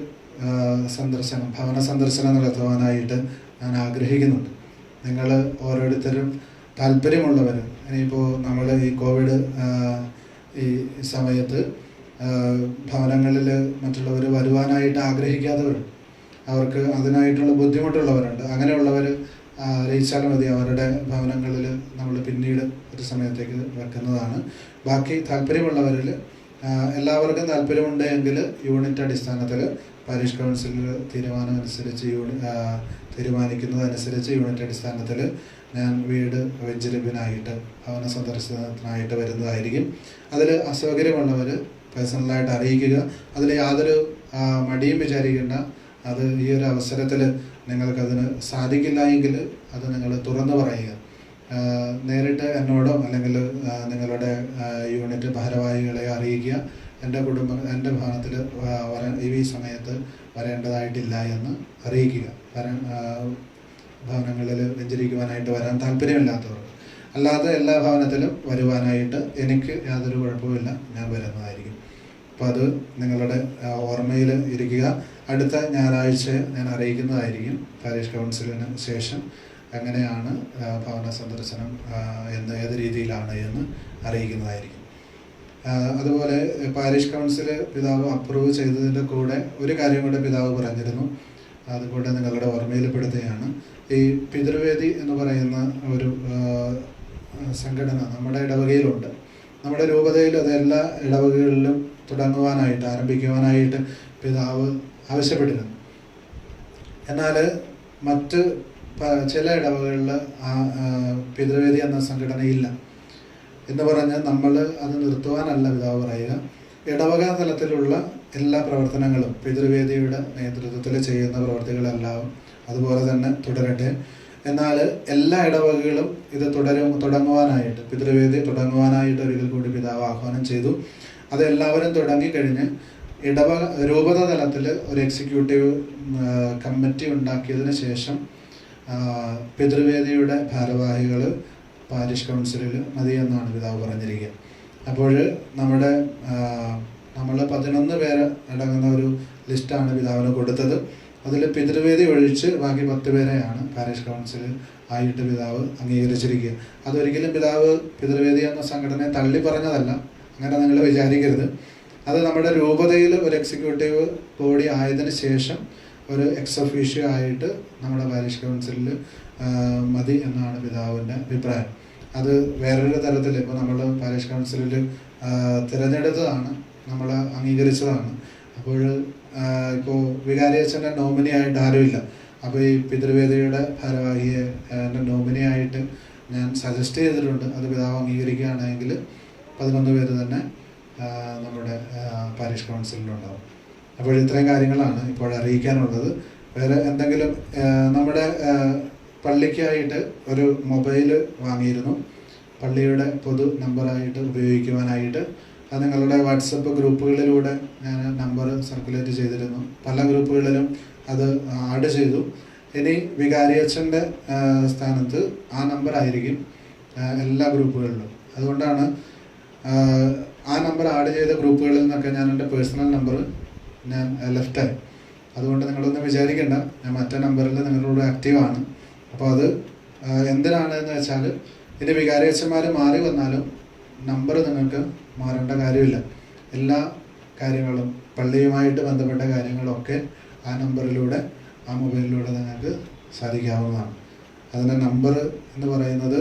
സന്ദർശനം, ഭവന സന്ദർശനം നടത്തുവാനായിട്ട് ഞാൻ ആഗ്രഹിക്കുന്നുണ്ട്. നിങ്ങൾ ഓരോരുത്തരും താല്പര്യമുള്ളവർ, ഇനിയിപ്പോൾ നമ്മൾ ഈ കോവിഡ് ഈ സമയത്ത് ഭവനങ്ങളിൽ മറ്റുള്ളവർ വരുവാനായിട്ട് ആഗ്രഹിക്കാത്തവരുണ്ട്, അവർക്ക് അതിനായിട്ടുള്ള ബുദ്ധിമുട്ടുള്ളവരുണ്ട്. അങ്ങനെയുള്ളവർ അറിയിച്ചാൽ മതി. അവരുടെ ഭവനങ്ങളിൽ നമ്മൾ പിന്നീട് ഒരു സമയത്തേക്ക് വെക്കുന്നതാണ്. ബാക്കി താല്പര്യമുള്ളവരിൽ എല്ലാവർക്കും താല്പര്യമുണ്ട് എങ്കിൽ യൂണിറ്റ് അടിസ്ഥാനത്തിൽ പാരിഷ് കൗൺസിൽ തീരുമാനിക്കുന്നതനുസരിച്ച് യൂണിറ്റ് അടിസ്ഥാനത്തിൽ ഞാൻ വീട് വെഞ്ചരിപ്പിനായിട്ട് ഭവന സന്ദർശനത്തിനായിട്ട് വരുന്നതായിരിക്കും. അതിൽ അസൗകര്യമുള്ളവർ പേഴ്സണലായിട്ട് അറിയിക്കുക. അതിൽ യാതൊരു മടിയും വിചാരിക്കേണ്ട. അത് ഈ ഒരു അവസരത്തിൽ നിങ്ങൾക്കതിന് സാധിക്കില്ല എങ്കിൽ അത് നിങ്ങൾ തുറന്നു പറയുക. നേരിട്ട് എന്നോടോ അല്ലെങ്കിൽ നിങ്ങളുടെ യൂണിറ്റ് ഭാരവാഹികളെ അറിയിക്കുക. എൻ്റെ ഭവനത്തിൽ ഈ സമയത്ത് വരേണ്ടതായിട്ടില്ല എന്ന് അറിയിക്കുക. ഭവനങ്ങളിൽ വെഞ്ചരിക്കുവാനായിട്ട് വരാൻ താല്പര്യമില്ലാത്തവർ. അല്ലാതെ എല്ലാ ഭവനത്തിലും വരുവാനായിട്ട് എനിക്ക് യാതൊരു കുഴപ്പമില്ല, ഞാൻ വരുന്നതായിരിക്കും. അപ്പോൾ അത് നിങ്ങളുടെ ഓർമ്മയിൽ ഇരിക്കുക. അടുത്ത ഞായറാഴ്ച ഞാൻ അറിയിക്കുന്നതായിരിക്കും പാരിഷ് കൗൺസിലിന് ശേഷം എങ്ങനെയാണ് ഭവന സന്ദർശനം ഏത് രീതിയിലാണ് എന്ന് അറിയിക്കുന്നതായിരിക്കും. അതുപോലെ പാരിഷ് കൗൺസിൽ പിതാവ് അപ്രൂവ് ചെയ്തതിൻ്റെ കൂടെ ഒരു കാര്യം കൂടെ പിതാവ് പറഞ്ഞിരുന്നു, അതുകൂടെ നിങ്ങളുടെ ഓർമ്മയിൽപ്പെടുത്തുകയാണ്. ഈ പിതൃവേദി എന്ന് പറയുന്ന ഒരു സംഘടന നമ്മുടെ ഇടവകയിലുണ്ട്. നമ്മുടെ രൂപതയിൽ അത് എല്ലാ ഇടവകകളിലും ആരംഭിക്കുവാനായിട്ട് പിതാവ് ആവശ്യപ്പെട്ടിരുന്നു. എന്നാൽ മറ്റ് ചില ഇടവകളിൽ പിതൃവേദി എന്ന സംഘടനയില്ല എന്ന് പറഞ്ഞ് നമ്മൾ അത് നിർത്തുവാനല്ല പിതാവ് പറയുക. ഇടവക തലത്തിലുള്ള എല്ലാ പ്രവർത്തനങ്ങളും പിതൃവേദിയുടെ നേതൃത്വത്തിൽ ചെയ്യുന്ന പ്രവർത്തികളെല്ലാം അതുപോലെ തന്നെ തുടരട്ടെ. എന്നാൽ എല്ലാ ഇടവകകളും ഇത് തുടങ്ങുവാനായിട്ട് പിതൃവേദി തുടങ്ങുവാനായിട്ട് ഒരിക്കൽ കൂടി പിതാവ് ആഹ്വാനം ചെയ്തു. അത് എല്ലാവരും തുടങ്ങിക്കഴിഞ്ഞ് രൂപത തലത്തിൽ ഒരു എക്സിക്യൂട്ടീവ് കമ്മിറ്റി ഉണ്ടാക്കിയതിന് ശേഷം പിതൃവേദിയുടെ ഭാരവാഹികൾ പാരിഷ് കൗൺസിലിൽ മതിയെന്നാണ് പിതാവ് പറഞ്ഞിരിക്കുക. അപ്പോൾ നമ്മൾ 11 പേര് അടങ്ങുന്ന ഒരു ലിസ്റ്റാണ് പിതാവിന് കൊടുത്തത്. അതിൽ പിതൃവേദി ഒഴിച്ച് ബാക്കി 10 പേരെയാണ് പാരിഷ് കൗൺസിൽ ആയിട്ട് പിതാവ് അംഗീകരിച്ചിരിക്കുക. അതൊരിക്കലും പിതാവ് പിതൃവേദി എന്ന സംഘടനയെ തള്ളി പറഞ്ഞതല്ല, അങ്ങനെ നിങ്ങൾ വിചാരിക്കരുത്. അത് നമ്മുടെ രൂപതയിൽ ഒരു എക്സിക്യൂട്ടീവ് ബോഡി ആയതിനു ശേഷം ഒരു എക്സ് ഒഫീഷ്യോ ആയിട്ട് നമ്മുടെ പാരിഷ് കൗൺസിലിൽ മതി എന്നാണ് പിതാവിൻ്റെ അഭിപ്രായം. അത് വേറൊരു തരത്തിൽ ഇപ്പോൾ നമ്മൾ പാരിഷ് കൗൺസിലിൽ തിരഞ്ഞെടുത്തതാണ്, നമ്മൾ അംഗീകരിച്ചതാണ്. അപ്പോൾ ഇപ്പോൾ വികാരിയച്ഛൻ്റെ നോമിനി ആയിട്ട് ആരുമില്ല. അപ്പോൾ ഈ പിതൃവേദിയുടെ ഭാരവാഹിയെ എൻ്റെ നോമിനി ആയിട്ട് ഞാൻ സജസ്റ്റ് ചെയ്തിട്ടുണ്ട്. അത് പിതാവ് അംഗീകരിക്കുകയാണെങ്കിൽ 11 പേര് തന്നെ നമ്മുടെ പാരിഷ് കൗൺസിലിലുണ്ടാവും. അപ്പോൾ ഇത്രയും കാര്യങ്ങളാണ് ഇപ്പോൾ അറിയിക്കാനുള്ളത്. വേറെ എന്തെങ്കിലും നമ്മുടെ പള്ളിക്കായിട്ട് ഒരു മൊബൈൽ വാങ്ങിയിരുന്നു, പള്ളിയുടെ പൊതു നമ്പറായിട്ട് ഉപയോഗിക്കുവാനായിട്ട്. അത് നിങ്ങളുടെ വാട്സപ്പ് ഗ്രൂപ്പുകളിലൂടെ ഞാൻ നമ്പർ സർക്കുലേറ്റ് ചെയ്തിരുന്നു. പല ഗ്രൂപ്പുകളിലും അത് ആഡ് ചെയ്തു. ഇനി വികാരിയച്ഛൻ്റെ സ്ഥാനത്ത് ആ നമ്പറായിരിക്കും എല്ലാ ഗ്രൂപ്പുകളിലും. അതുകൊണ്ടാണ് ആ നമ്പർ ആഡ് ചെയ്ത ഗ്രൂപ്പുകളിൽ നിന്നൊക്കെ ഞാൻ എൻ്റെ പേഴ്സണൽ നമ്പർ ഞാൻ ലെഫ്റ്റായി. അതുകൊണ്ട് നിങ്ങളൊന്നും വിചാരിക്കേണ്ട, ഞാൻ മറ്റേ നമ്പറിൽ നിങ്ങളോട് ആക്റ്റീവാണ്. അപ്പോൾ അത് എന്തിനാണെന്ന് വെച്ചാൽ ഇനി വികാരിയച്ഛന്മാർ മാറി വന്നാലും നമ്പർ നിങ്ങൾക്ക് മാറേണ്ട കാര്യമില്ല. എല്ലാ കാര്യങ്ങളും പള്ളിയുമായിട്ട് ബന്ധപ്പെട്ട കാര്യങ്ങളൊക്കെ ആ നമ്പറിലൂടെ ആ മൊബൈലിലൂടെ നിങ്ങൾക്ക് സാധിക്കാവുന്നതാണ്. അതിൻ്റെ നമ്പർ എന്ന് പറയുന്നത്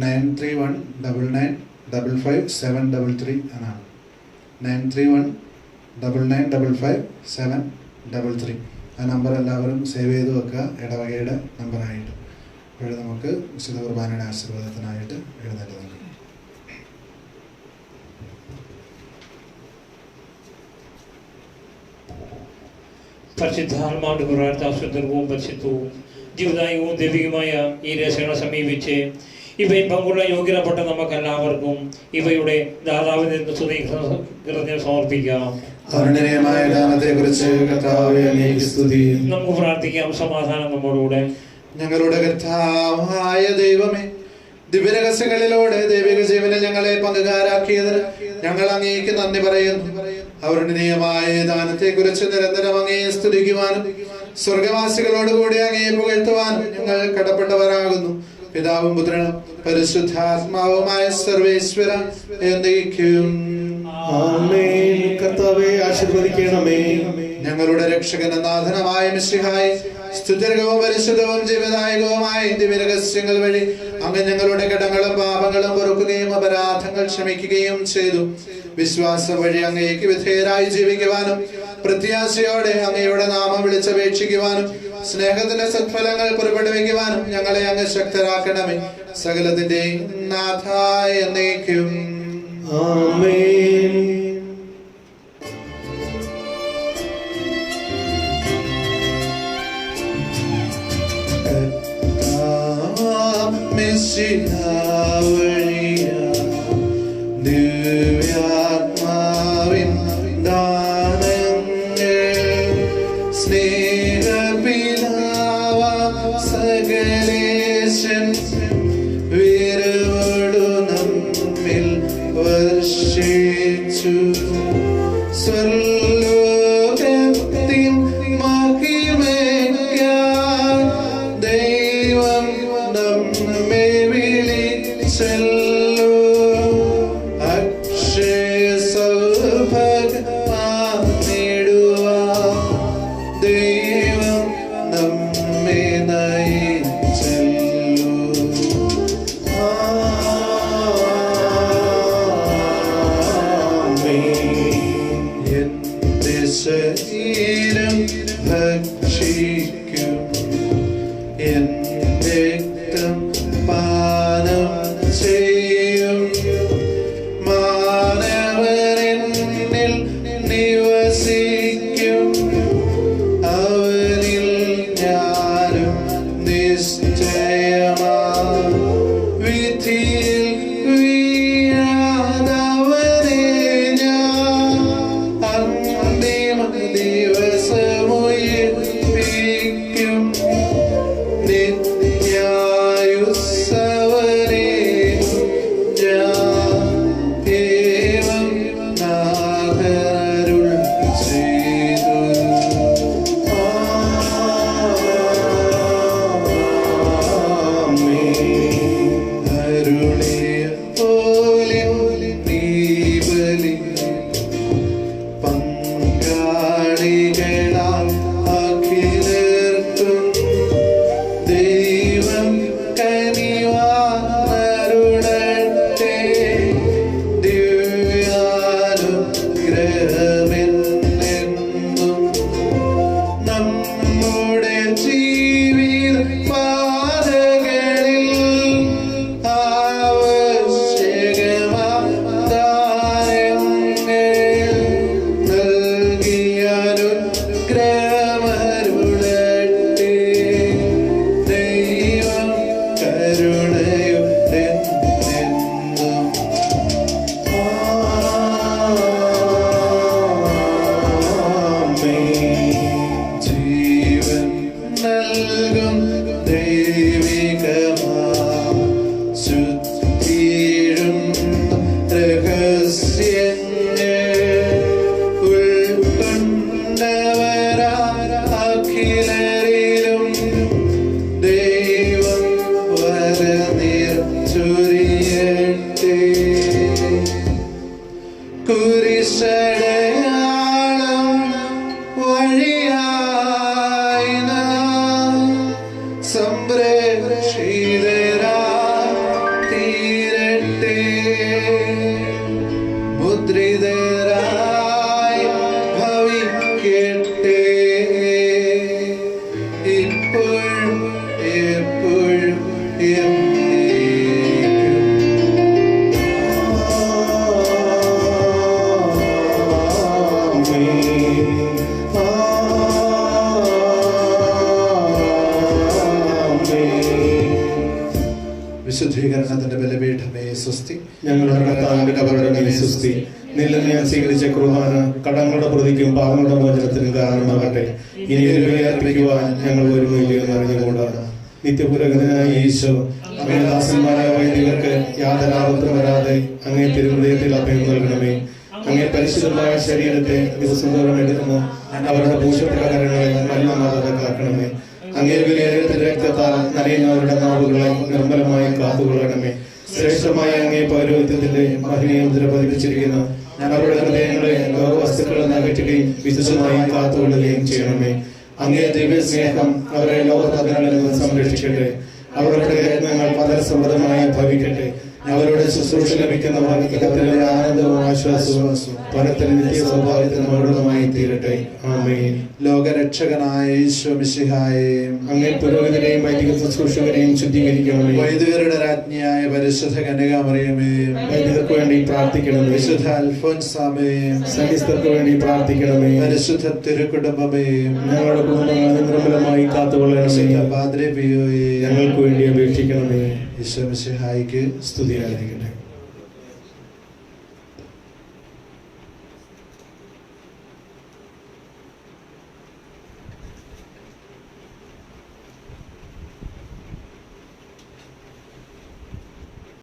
9319955733 എന്നാണ്. 9319955733. ആ നമ്പർ എല്ലാവരും സേവ് ചെയ്ത് വെക്കുക, ഇടവകയുടെ നമ്പറായിട്ട്. അപ്പോൾ നമുക്ക് വിശുദ്ധ കുർബാനയുടെ ആശീർവാദത്തിനായിട്ട് എഴുന്നേറ്റ് നിൽക്കാം. പരിശുദ്ധാത്മാവിന്റെ പ്രാർത്ഥനാസുന്ദരവും പരിശുദ്ധവും ജീവദായകവും ദൈവികമായ ഈ രഹസ്യങ്ങളെ സമീപിച്ച് ഇവയിൽ പങ്കുള്ള യോഗ്യതപ്പെട്ട നമുക്കെല്ലാവർക്കും ഇവയുടെ ദാതാവിനെ സമർപ്പിക്കാം. നമുക്ക് പ്രാർത്ഥിക്കാം. സമാധാനം നമ്മോടുകൂടെ. ഞങ്ങളുടെ കർത്താവായ ദൈവമേ, ദിവ്യരഹസ്യങ്ങളിലൂടെ ദൈവിക ജീവനെ ഞങ്ങളെ പങ്കുകാരാക്കിയത് ഞങ്ങൾ അങ്ങേക്ക് നന്ദി പറയുന്നു. അവർണ്ണനീയമായ ദാനത്തെ കുറിച്ച് നിരന്തരം അങ്ങയെ സ്തുതിക്കുവാനും സ്വർഗവാസികളോടുകൂടി അങ്ങയെ പുകഴ്ത്തുവാനും ഞങ്ങൾ കടപ്പെട്ടവരാകുന്നു. പിതാവും പുത്രനും പരിശുദ്ധാത്മാവുമായ സർവേശ്വര എന്നേക്കും ആമേൻ. കർത്താവേ ആശീർവദിക്കണമേ. ഞങ്ങളുടെ രക്ഷകനും നാഥനുമായ മിശിഹായി സ്തുത്യർഹവും പരിശുദ്ധവും ജീവദായകവുമായ ദിവ്യരഹസ്യങ്ങൾ വഴി അങ്ങ് ഞങ്ങളുടെ കടങ്ങളും പാപങ്ങളും പൊറുക്കുകയും അപരാധങ്ങൾ ക്ഷമിക്കുകയും ചെയ്തു. വിശ്വാസം വഴി അങ്ങേക്ക് വിധേയരായി ജീവിക്കുവാനും പ്രത്യാശയോടെ അങ്ങയുടെ നാമം വിളിച്ചപേക്ഷിക്കുവാനും സ്നേഹത്തിന്റെ സത്ഫലങ്ങൾ പുറപ്പെടുവിക്കുവാനും ഞങ്ങളെ അങ്ങ് ശക്തരാക്കണമേ. സകലത്തിന്റെയും നാഥായ എന്നേക്കും ആമേൻ. മിശിഹാ വഴിയാ സകലേശൻ വീരവോടു നമ്മിൽ വർഷിച്ചു. സ്വർലോകത്തിൻ മഹിമയ്ക്കായി ദൈവം നമ്മെ വിളിച്ചല്ലോ. അക്ഷയ സൗഭാഗ്യമായിടുവാൻ ദൈവം നമ്മെ നയിച്ചല്ലോ. എന്റെ ശരീരം ഭക്ഷിക്കും, എന്റെ രക്തം പാനം ചെയ്യും. മാനവനെന്നിൽ നിവസിക്കും, അവനിൽ ഞാനും നിശ്ചയമാ. വിധിയിൽ വീഴാതവനെ ഞാൻ അന്തിമ ദിവസമുയിർപ്പിക്കും. നിത്യായുസ്സവനെ ഞാൻ ഏവം നാഥരുൾ ചെയ്തു. അരുളിയ പോലെ നീ ബലിയിൽ പങ്കാളികളാം അഖിലർക്കും ദൈവം കനിവാരുടട്ടെ. ദിവ്യാനുഗ്രഹമെന്നെന്നും നമ്മുടെ ജീവിത പാതകളിൽ ആവശ്യകമാം ദാനങ്ങൾ നൽകിയാനുഗ്രഹമരുളട്ടെ. ദൈവം കരുണയുടെന്നെന്നും. ജീവൻ നൽകും ദൈവികമാം ശുദ്ധിയിടും രഹസ്യങ്ങൾ ഉൾക്കൊണ്ടവരാ അഖിലരിലും ദൈവം വരനീർ ചൊരിയട്ടെ. കുരിശടയാളം വഴിയായി നാം സംരക്ഷിതരായി തീരട്ടെ. മുദ്രിതരായി ഭവിക്കട്ടെ. ഇപ്പോഴും എപ്പോഴും വിശുദ്ധീകരണത്തിന്റെ ബലപീഠമേ സ്വസ്തി. ഞങ്ങളുടെ കർത്താവിന്റെ കബറിടമേ സ്വസ്തി. നിലനിൽ സ്വീകരിച്ച കുർബാന കടങ്ങളുടെ പ്രതിക്കും പാവങ്ങളുടെ മോചനത്തിനും കാരണമാകട്ടെ. ഇനി ഒരു അർപ്പിക്കുവാൻ ഞങ്ങൾ ഒരുമില്ലെന്ന് അറിഞ്ഞുകൊണ്ടാണ്. നിത്യപുരഗതനായ ഈശോ അങ്ങേ ദാസന്മാരായ വൈദികർക്ക് യാതൊരു ആപത്തും വരാതെ അങ്ങേ തിരുഹൃദയത്തിൽ അഭയം നൽകണമേ. അങ്ങേ പരിശുദ്ധമായ ശരീരത്തെ ദിവസം തോറും എടുക്കുന്നു അവരുടെ പൂശപ്പെട്ട കരങ്ങളെ മലിനമാകാതെ കാക്കണമേ. അങ്ങേ വിലയേറിയ രക്തത്താൽ നരയുന്നവരുടെ നാവുകളെ നിർമ്മലമായി കാത്തുകൊള്ളണമേ. ശ്രേഷ്ഠമായ അങ്ങേ പൗരോഹിത്യത്തിന്റെ മഹിമയെ മുദ്ര പതിപ്പിച്ചിരിക്കുന്ന അവരുടെ ഹൃദയങ്ങളെ ലോകവസ്തുക്കളിൽ നിന്ന് അകറ്റുകയും വിശുദ്ധമായി കാത്തുകൊള്ളുകയും ചെയ്യണമേ. അങ്ങേ ദിവ്യ സ്നേഹം അവരെ ലോകപതങ്ങളിൽ നിന്ന് സംരക്ഷിക്കട്ടെ. അവരുടെ യത്നങ്ങൾ പരസമൃദ്ധമായി ഭവിക്കട്ടെ. അവരുടെ ശുശ്രൂഷ ലഭിക്കുന്ന വാഗ്ദത്തത്തിലെ ആനന്ദവും ആശ്വാസവും പരത്തിൽ നിത്യ സ്വഭാവത്തിന് മൗഢമായി തീരട്ടെ. ആമേൻ. ലോകരക്ഷകനായ ഈശോ മിശിഹായെ, അങ്ങേ പുരോഹിതരെയും വൈദിക ശുശ്രൂഷകരെയും ശുദ്ധീകരിക്കണമേ. വൈദികരുടെ രാജ്ഞിയായ പരിശുദ്ധ കന്യകാമറിയമേ, വൈദികർക്ക് വേണ്ടി പ്രാർത്ഥിക്കണമേ. വിശുദ്ധ അൽഫോൻസാമേ, സന്യസ്തർക്ക് വേണ്ടി പ്രാർത്ഥിക്കണമേ. പരിശുദ്ധ തിരുക്കുടുംബമേ, ഞങ്ങളുടെ കുടുംബങ്ങളെ നിർമ്മലമായി കാത്തുകൊള്ളണമേ. വിശുദ്ധ പാദ്രി പിയോയെ, ഞങ്ങൾക്ക് വേണ്ടി അപേക്ഷിക്കണമേ. ഈശോ മിശിഹായിക്ക് സ്തുതിയായിരിക്കട്ടെ.